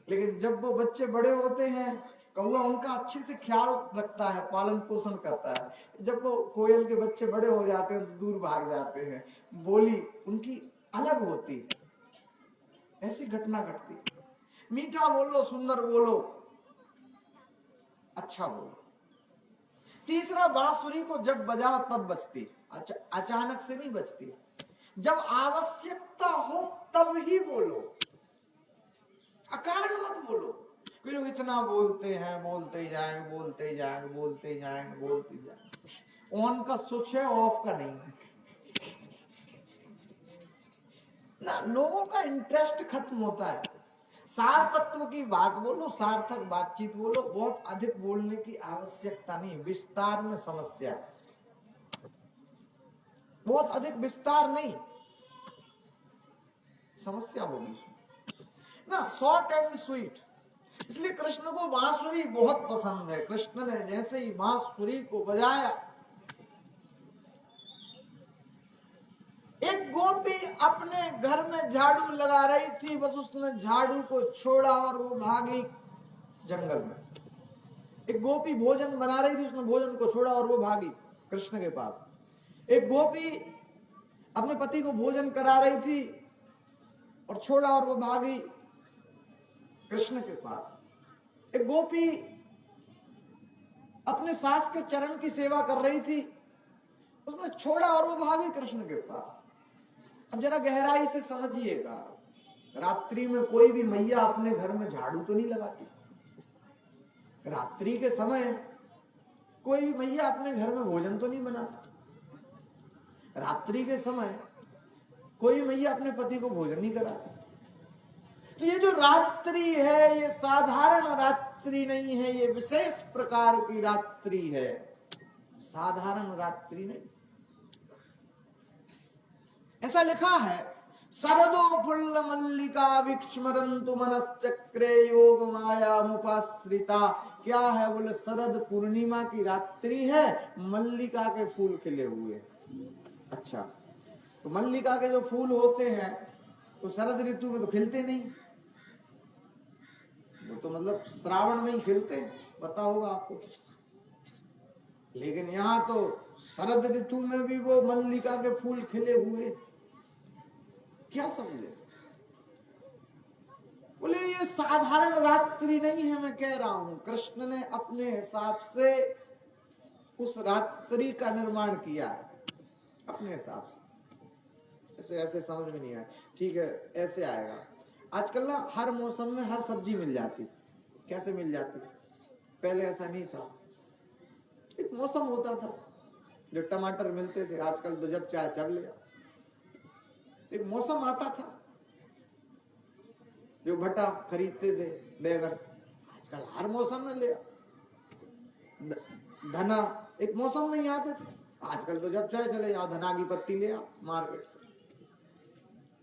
लेकिन जब वो बच्चे बड़े होते हैं, कौआ उनका अच्छे से ख्याल रखता है, पालन पोषण करता है। जब वो कोयल के बच्चे बड़े हो जाते हैं तो दूर भाग जाते हैं, बोली उनकी अलग होती। ऐसी घटना घटती। मीठा बोलो, सुंदर बोलो, अच्छा बोलो। तीसरा, बांसुरी को जब बजाओ तब बजती, अचानक से नहीं बजती। जब आवश्यकता हो तब ही बोलो, अकारण मत बोलो। कोई लोग इतना बोलते हैं, बोलते जाएंगे बोलते जाएंगे बोलते जाएंगे बोलते जाएंगे। ऑन का स्विच है, ऑफ का नहीं है ना। लोगों का इंटरेस्ट खत्म होता है। सार तत्व की बात बोलो, सार्थक बातचीत बोलो। बहुत अधिक बोलने की आवश्यकता नहीं, विस्तार में समस्या। बहुत अधिक विस्तार नहीं, समस्या होगी ना। Short and sweet. इसलिए कृष्ण को बांसुरी बहुत पसंद है। कृष्ण ने जैसे ही बांसुरी को बजाया, एक गोपी अपने घर में झाड़ू लगा रही थी, बस उसने झाड़ू को छोड़ा और वो भागी जंगल में। एक गोपी भोजन बना रही थी, उसने भोजन को छोड़ा और वो भागी कृष्ण के पास। एक गोपी अपने पति को भोजन करा रही थी और छोड़ा और वो भागी कृष्ण के पास। एक गोपी अपने सास के चरण की सेवा कर रही थी, उसने छोड़ा और वो भागी कृष्ण के पास। अब जरा गहराई से समझिएगा, रात्रि में कोई भी मैया अपने घर में झाड़ू तो नहीं लगाती। रात्रि के समय कोई भी मैया अपने घर में भोजन तो नहीं बनाती। रात्रि के समय कोई मैया अपने पति को भोजन नहीं कराती। तो ये जो रात्रि है, ये साधारण रात्रि नहीं है, ये विशेष प्रकार की रात्रि है, साधारण रात्रि नहीं। ऐसा लिखा है, सरदो फुल्ल मल्लिका विक्ष्मरन्तु मनश्चक्रे योग माया मुपाश्रिता। क्या है? बोले शरद पूर्णिमा की रात्रि है, मल्लिका के फूल खिले हुए। अच्छा, तो मल्लिका के जो फूल होते हैं तो शरद ऋतु में तो खिलते नहीं, वो तो मतलब श्रावण में ही खिलते हैं, पता होगा आपको। लेकिन यहाँ तो शरद ऋतु में भी वो मल्लिका के फूल खिले हुए। क्या समझे? बोले ये साधारण रात्रि नहीं है, मैं कह रहा हूं कृष्ण ने अपने हिसाब से उस रात्रि का निर्माण किया अपने हिसाब से। ऐसे ऐसे समझ में नहीं आया, ठीक है ऐसे आएगा। आजकल ना हर मौसम में हर सब्जी मिल जाती। कैसे मिल जाती? पहले ऐसा नहीं था। एक मौसम होता था जो टमाटर मिलते थे, आजकल तो जब चाहे तब ले। एक मौसम आता था जो भट्टा खरीदते थे, बैगन, आजकल हर मौसम में ले। धना एक मौसम में ही आते थे, आजकल तो जब चाहे चले जाओ, धना की पत्ती ले आओ मार्केट से।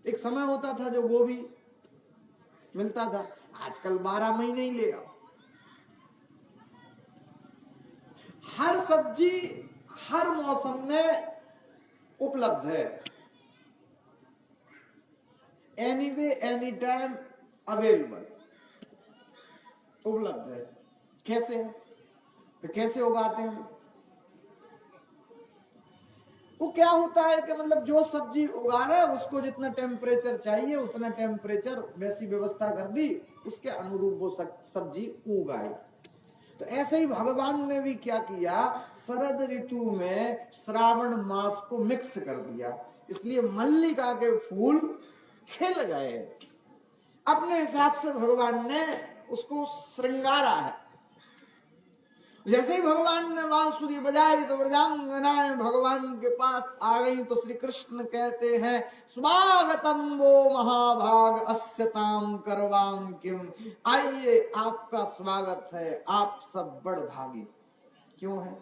एक समय होता था जो गोभी मिलता था, आजकल 12 महीने ही ले आओ। हर सब्जी हर मौसम में उपलब्ध है, any way any time available, उपलब्ध है। कैसे है? तो कैसे उगाते हैं वो? क्या होता है कि मतलब जो सब्जी उगा रहा है उसको जितना टेम्परेचर चाहिए उतना टेम्परेचर वैसी व्यवस्था कर दी, उसके अनुरूप वो सब्जी उगाई। तो ऐसे ही भगवान ने भी क्या किया, शरद ऋतु में श्रावण मास को मिक्स कर दिया, इसलिए मल्लिका के फूल खिल गए। अपने हिसाब से भगवान ने उसको श्रृंगारा है। जैसे ही भगवान ने बांसुरी बजाई तो व्रजांगनाएं भगवान के पास आ गई, तो श्री कृष्ण कहते हैं स्वागतम वो महाभाग अस्यताम करवाम किम, आइए आपका स्वागत है, आप सब बड़भागी। क्यों है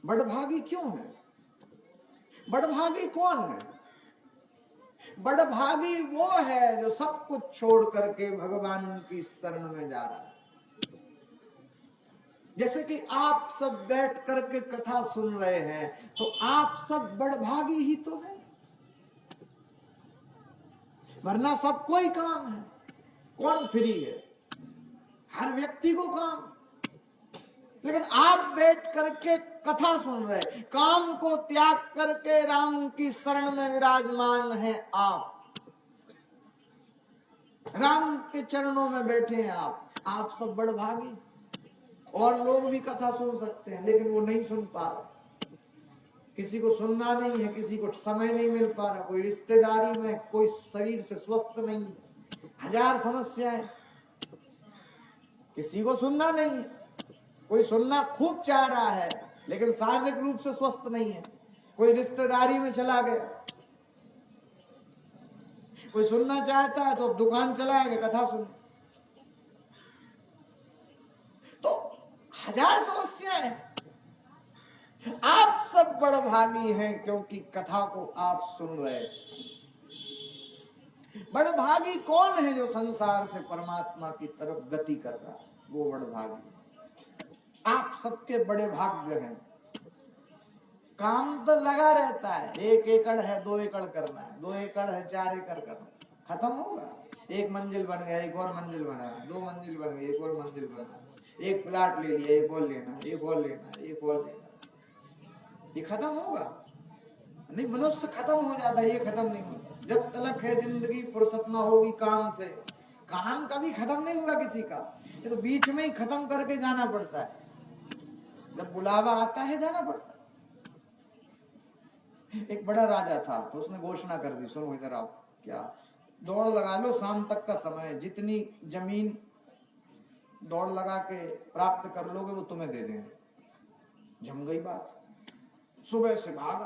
बड़भागी? क्यों है बड़भागी? कौन है बड़भागी? वो है जो सब कुछ छोड़ करके भगवान की शरण में जा रहा है। जैसे कि आप सब बैठ करके कथा सुन रहे हैं, तो आप सब बड़भागी ही तो है, वरना सब कोई काम है। कौन फ्री है? हर व्यक्ति को काम, लेकिन आप बैठ करके कथा सुन रहे, काम को त्याग करके राम की शरण में विराजमान है आप, राम के चरणों में बैठे हैं आप सब बड़भागी। और लोग भी कथा सुन सकते हैं, लेकिन वो नहीं सुन पा रहा, किसी को सुनना नहीं है, किसी को समय नहीं मिल पा रहा, कोई रिश्तेदारी में, कोई शरीर से स्वस्थ नहीं, हजार समस्याएं, किसी को सुनना नहीं है, कोई सुनना खूब चाह रहा है लेकिन शारीरिक रूप से स्वस्थ नहीं है, कोई रिश्तेदारी में चला गया, कोई सुनना चाहता है तो अब दुकान चला गया कथा सुन, तो हजार समस्याएं। आप सब बड़भागी हैं क्योंकि कथा को आप सुन रहे। बड़भागी कौन है? जो संसार से परमात्मा की तरफ गति कर रहा है, वो बड़भागी। आप सबके बड़े भाग्य हैं। काम तो लगा रहता है, 1 एकड़ है 2 एकड़ करना है, 2 एकड़ है 4 एकड़ करना, खत्म होगा। 1 मंजिल बन गया, 1 और मंजिल बना, 2 मंजिल बन गई, 1 और मंजिल बना, 1 प्लाट ले लिया, 1 और लेना, 1 और लेना, 1 और लेना, ये खत्म होगा नहीं। मनुष्य खत्म हो जाता है, ये खत्म नहीं होगा। जब तलक है जिंदगी फुर्सत ना होगी काम से, काम कभी खत्म नहीं होगा किसी का, ये तो बीच में ही खत्म करके जाना पड़ता है। जब बुलावा आता है जाना पड़ता है। एक बड़ा राजा था तो उसने घोषणा कर दी, सुनो इधर आओ, क्या दौड़ लगा लो, शाम तक का समय है, जितनी जमीन दौड़ लगा के प्राप्त कर लोगे वो तुम्हें दे देंगे। जम गई बात, सुबह से भागा,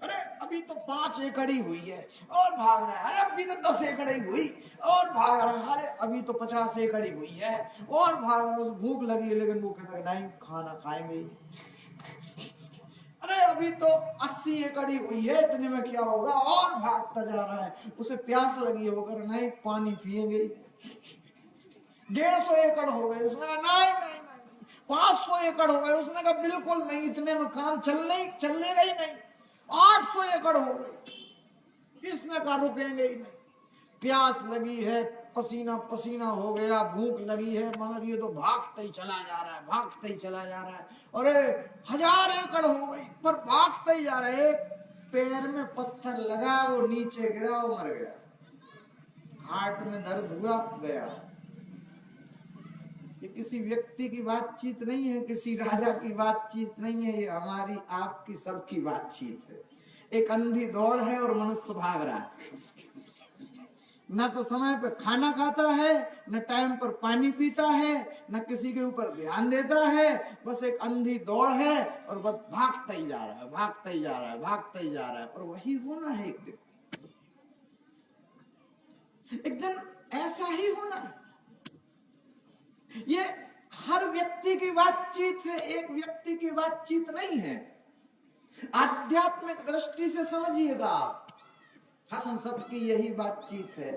अरे अभी तो 5 एकड़ ही हुई है, और भाग रहा है, अरे अभी तो 10 एकड़ ही हुई, और भाग रहा है, अरे अभी तो 50 एकड़ ही हुई है, और भाग रहा है। भूख लगी है लेकिन वो कहता है नहीं खाना खाएंगे ही। अरे अभी तो 80 एकड़ ही हुई है, इतने में क्या होगा, और भागता जा रहा है। उसे प्यास लगी है, वो कह रहा नहीं पानी पिएंगे ही। 150 एकड़ हो गए, उसने कहा नहीं नहीं नहीं। 500 एकड़ हो गए, उसने कहा बिल्कुल नहीं, इतने में काम चलेगा ही नहीं। 800 एकड़ हो गए, इसने कहा रुकेंगे ही नहीं। प्यास लगी है, पसीना पसीना हो गया, भूख लगी है, मगर ये तो भागते ही चला जा रहा है, भागते ही चला जा रहा है। अरे 1000 एकड़ हो गई पर भागते ही जा रहा है। एक पैर में पत्थर लगा, वो नीचे गिरा, वो मर गया, हार्ट में दर्द हुआ, गया। ये किसी व्यक्ति की बातचीत नहीं है, किसी राजा की बातचीत नहीं है, ये हमारी आपकी सबकी बातचीत है। एक अंधी दौड़ है और मनुष्य भाग रहा है, न तो समय पर खाना खाता है, न टाइम पर पानी पीता है, न किसी के ऊपर ध्यान देता है, बस एक अंधी दौड़ है और बस भागता ही जा रहा है, भागता ही जा रहा है, भागता ही जा रहा है। और वही होना है एक दिन ऐसा ही होना है। ये हर व्यक्ति की बातचीत है, एक व्यक्ति की बातचीत नहीं है। आध्यात्मिक दृष्टि से समझिएगा, हम सबकी यही बातचीत है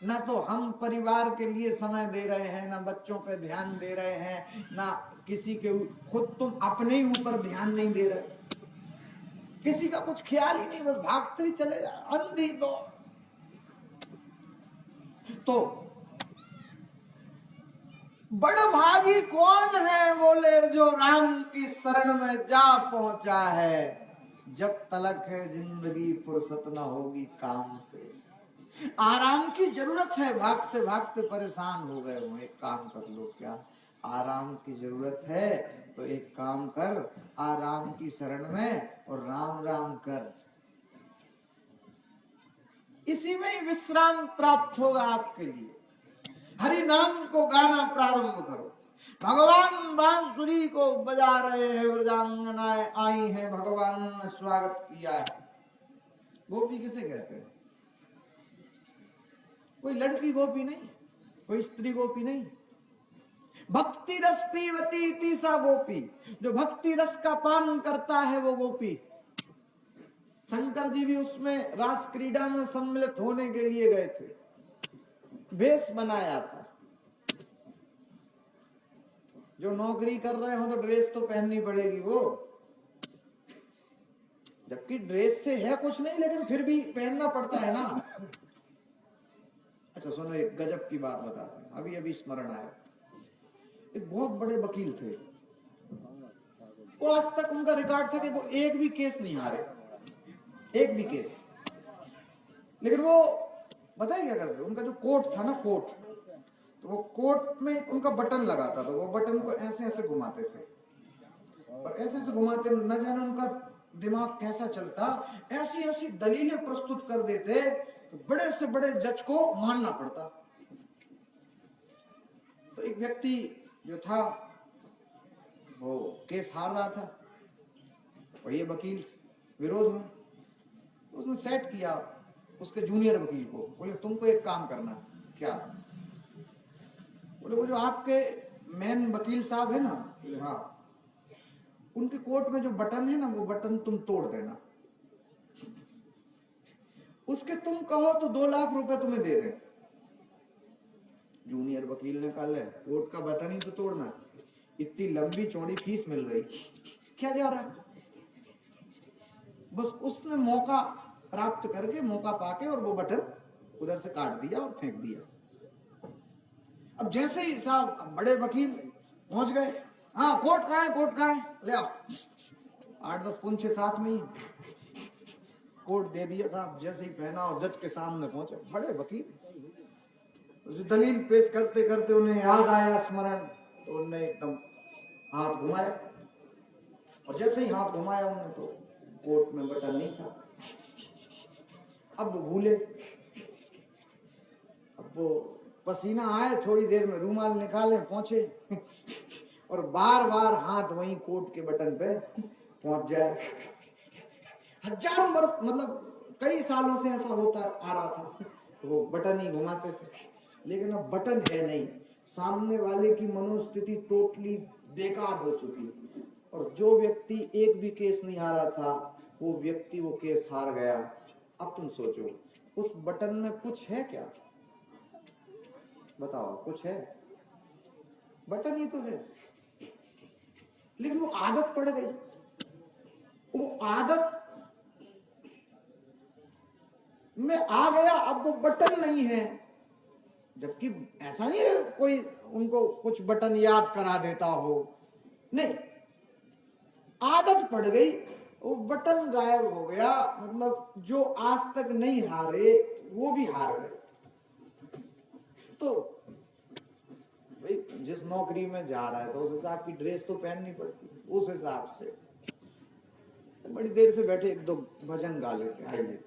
ना तो हम परिवार के लिए समय दे रहे हैं, ना बच्चों पे ध्यान दे रहे हैं, ना किसी के, खुद तुम अपने ही ऊपर ध्यान नहीं दे रहे, किसी का कुछ ख्याल ही नहीं, बस भागते ही चले जा, अंधी दौड़। तो बड़ा भागी कौन है, बोले जो राम की शरण में जा पहुंचा है। जब तलक है जिंदगी फुर्सत ना होगी काम से। आराम की जरूरत है, भागते भागते परेशान हो गए हो, एक काम कर लो, क्या आराम की जरूरत है तो एक काम कर, आराम की शरण में और राम राम कर, इसी में ही विश्राम प्राप्त होगा आपके लिए। हरि नाम को गाना प्रारंभ करो। भगवान बांसुरी को बजा रहे हैं, वृंदांगनाएं आई हैं, भगवान ने स्वागत किया है। गोपी किसे कहते हैं? कोई लड़की गोपी नहीं, कोई स्त्री गोपी नहीं, भक्ति रस पीवती तीसा गोपी, जो भक्ति रस का पान करता है वो गोपी। शंकर जी भी उसमें रास क्रीड़ा में सम्मिलित होने के लिए गए थे, वेश बनाया था। जो नौकरी कर रहे हो तो ड्रेस तो पहननी पड़ेगी वो, जबकि ड्रेस से है कुछ नहीं, लेकिन फिर भी पहनना पड़ता है ना। अच्छा सुनो, एक गजब की बात बताते हैं, अभी अभी स्मरण आया। एक बहुत बड़े वकील थे, वो आज तक उनका रिकॉर्ड था कि वो एक भी केस नहीं हारे, एक भी केस। लेकिन वो पता है क्या करते, उनका जो कोट था ना, कोट, तो वो कोट में उनका बटन लगा था, तो वो बटन को ऐसे ऐसे घुमाते थे, और ऐसे ऐसे घुमाते, न जाने उनका दिमाग कैसा चलता, ऐसी ऐसी दलीलें प्रस्तुत कर देते तो बड़े से बड़े जज को मानना पड़ता। तो एक व्यक्ति जो था वो केस हार रहा था, और ये वकील विरोध में, उसने सेट किया उसके जूनियर वकील को, बोले तुमको एक काम करना। क्या? बोले वो जो आपके मेन वकील साहब है ना, हाँ, उनके कोट में जो बटन है ना, वो बटन तुम तोड़ देना, उसके तुम कहो तो 2 लाख रुपए तुम्हें दे रहे। जूनियर वकील ने कहा, ले कोट का बटन ही तो तोड़ना, इतनी लंबी चौड़ी फीस मिल रही, क्या जा रहा है? बस उसने मौका प्राप्त करके, मौका पाके, और वो बटन उधर से काट दिया और फेंक दिया। अब जैसे ही साहब बड़े वकील पहुंच गए, हाँ कोट कहाँ है, कोट कहाँ है, ले आओ। 8-10 पुंछे साथ में ही कोट दे दिया साहब। जैसे ही पहना और जज के सामने पहुंचे बड़े वकील, दलील पेश करते करते उन्हें याद आया, स्मरण, तो उन्होंने एकदम हाथ घुमाया, और जैसे ही हाथ घुमाया उन्होंने, तो कोट में बटन नहीं था। अब वो भूले, अब वो पसीना आए, थोड़ी देर में रूमाल निकाले, पहुंचे, और बार बार हाथ वहीं कोट के बटन पे पहुंच जाए। हजारों वर्ष, मतलब कई सालों से ऐसा होता आ रहा था, वो बटन ही घुमाते थे, लेकिन अब बटन है नहीं, सामने वाले की मनोस्थिति टोटली बेकार हो चुकी, और जो व्यक्ति एक भी केस नहीं हारा था, वो व्यक्ति वो केस हार गया। अब तुम सोचो, उस बटन में कुछ है क्या? बताओ, कुछ है? बटन ही तो है, लेकिन वो आदत पड़ गई, वो आदत में आ गया, अब वो बटन नहीं है। जबकि ऐसा नहीं है कोई उनको कुछ बटन याद करा देता हो, नहीं, आदत पड़ गई, वो बटन गायब हो गया। मतलब जो आज तक नहीं हारे वो भी हार गए। तो भाई जिस नौकरी में जा रहा है तो उस हिसाब की ड्रेस तो पहननी पड़ती, उस हिसाब से तो बड़ी देर से बैठे 1-2 भजन गा लेते। आइए।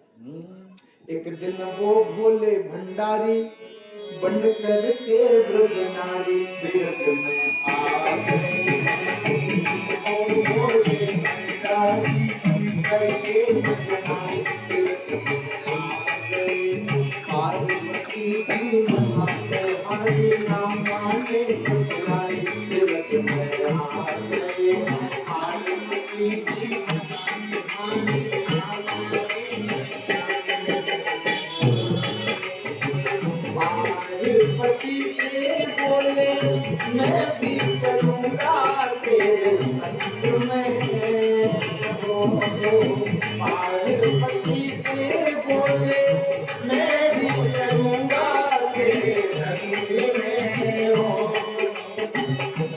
एक दिन वो भोले भंडारी बन कर के ब्रज नारी बिरज में आ गए, भोले भंडारी बन कर के ब्रज नारी बिरज में आ गए, पार्वती की मनाते हरि नाम गाने पुजारी बिरज में आ गए, पार्वती की मनाते से बोले मैं भी चलूंगा तेरे संग में। पार्वती से बोले मैं भी चलूंगा तेरे संग में।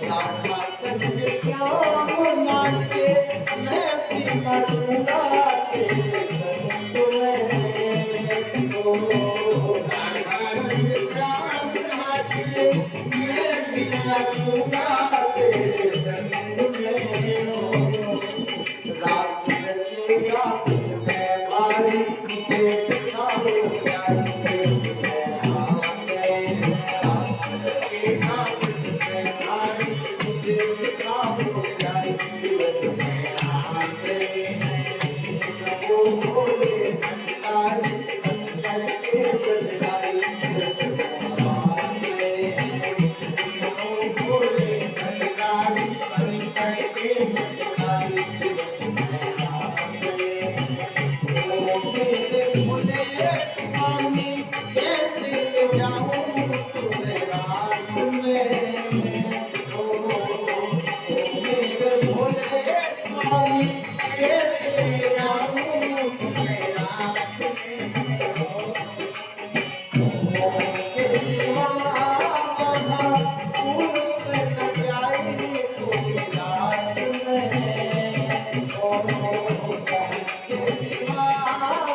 राधा संग श्याम नाचे मैं भी नचूंगा तेरे संग में। राधा संग श्याम नाचे मैं भी नचूंगा तेरे संग में। रास रचेगा मैं भारी तुझे दिखाओ जाएंगे रास रचेगा मैं भारी तुझे दिखाओ जाएंगे। वो बोले भंडारी भंडर के बजगारी वो बोले भंडारी भंडर के बजगारी। स्वामी कैसे ले जाऊं तुम्हें रात में। मेरे भोले स्वामी कैसे ले जाऊं तुम्हें रात में। के सिवा वहाँ पुरुष न जाए कोई दास में। के सिवा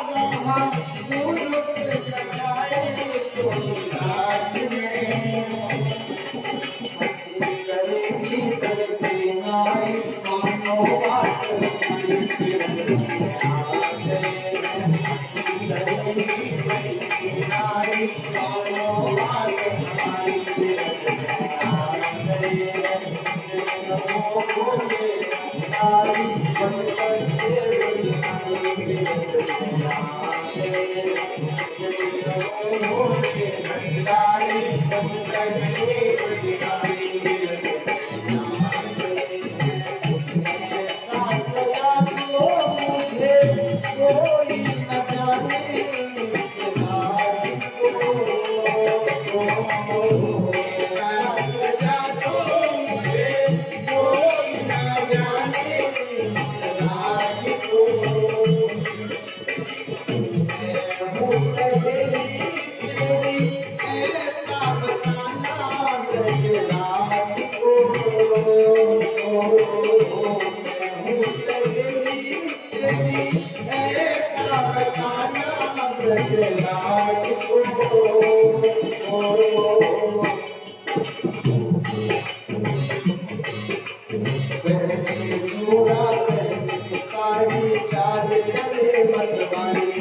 वहाँ पुरुष न जाए कोई दास में। हंसी करेगी करके नारी मानो बात हमारी आ गए। हंसी करेगी करके नारी मानो बात हमारी आ गए। वो बोले नारी बन करके बड़ी आ गए। वो बोले भंडारी बन करके बड़ी ऐसा सजा दो मुझे कोई न जाने इसके बाद को। ऐसा सजा दो मुझे कोई न जाने इसके बाद को। सहेली तेरी ऐसा बताना ब्रजराज को। सहेली तेरी ऐसा बताना ब्रजराज को। साड़ी चाल चले मतवाली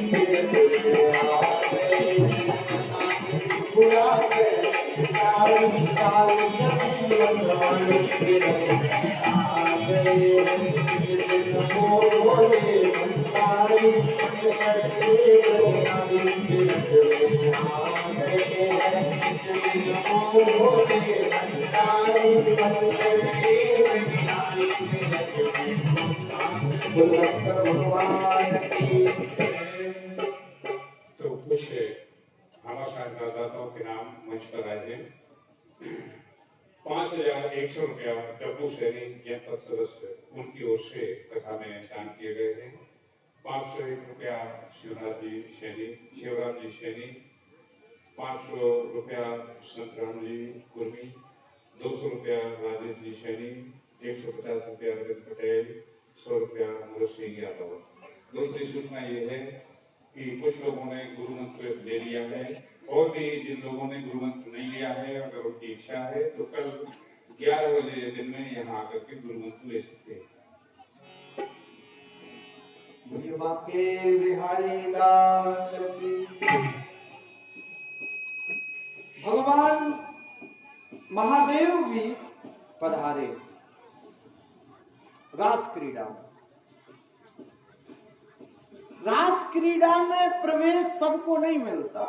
साड़ी चाल चले मतवाली आ गए। बोले भंडारी करके आ गए। बोले भंडारी करके भगवान की। तो कुछ भामाशाह दाताओं के नाम मंच पर आए हैं। 5100 रुपया डब्बू सैनी जनपद सदस्य उनकी ओर से कथा में दान किए गए हैं। 501 रुपया शिवराम जी सैनी, 500 रुपया संतराम जी कुर्मी, 200 रुपया राजेश जी सैनी, 150 रुपया रविंद्र पटेल, 100 रुपया मनोज सिंह यादव। दूसरी सूचना ये है कि कुछ लोगों ने गुरु मंत्र ले लिया है और भी जिन लोगों ने गुरु मंत्र नहीं लिया है अगर उनकी इच्छा है तो कल 11 बजे दिन में यहाँ आकर के गुरु मंत्र ले सकते हैं। बाके बिहारी लाल की। भगवान महादेव भी पधारे रास क्रीड़ा में। रास क्रीड़ा में प्रवेश सबको नहीं मिलता।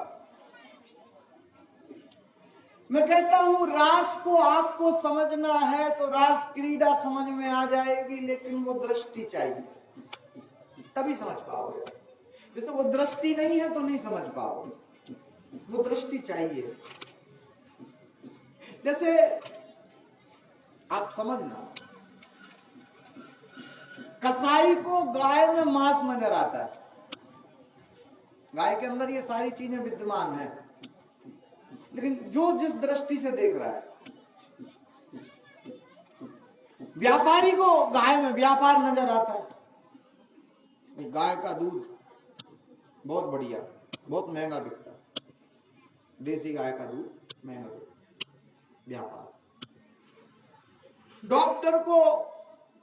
मैं कहता हूं रास को आपको समझना है तो रास क्रीड़ा समझ में आ जाएगी, लेकिन वो दृष्टि चाहिए तभी समझ पाओगे। जैसे वो दृष्टि नहीं है तो नहीं समझ पाओगे, वो दृष्टि चाहिए। जैसे आप समझना, कसाई को गाय में मांस नजर आता है, गाय के अंदर ये सारी चीजें विद्यमान है, लेकिन जो जिस दृष्टि से देख रहा है, व्यापारी को गाय में व्यापार नजर आता है, गाय का दूध बहुत बढ़िया, बहुत महंगा बिकता है, देसी गाय का दूध महंगा बिकता, व्यापार। डॉक्टर को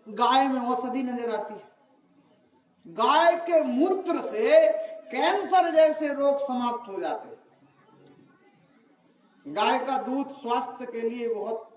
गाय में औषधि नजर आती है, गाय के मूत्र से कैंसर जैसे रोग समाप्त हो जाते हैं, गाय का दूध स्वास्थ्य के लिए बहुत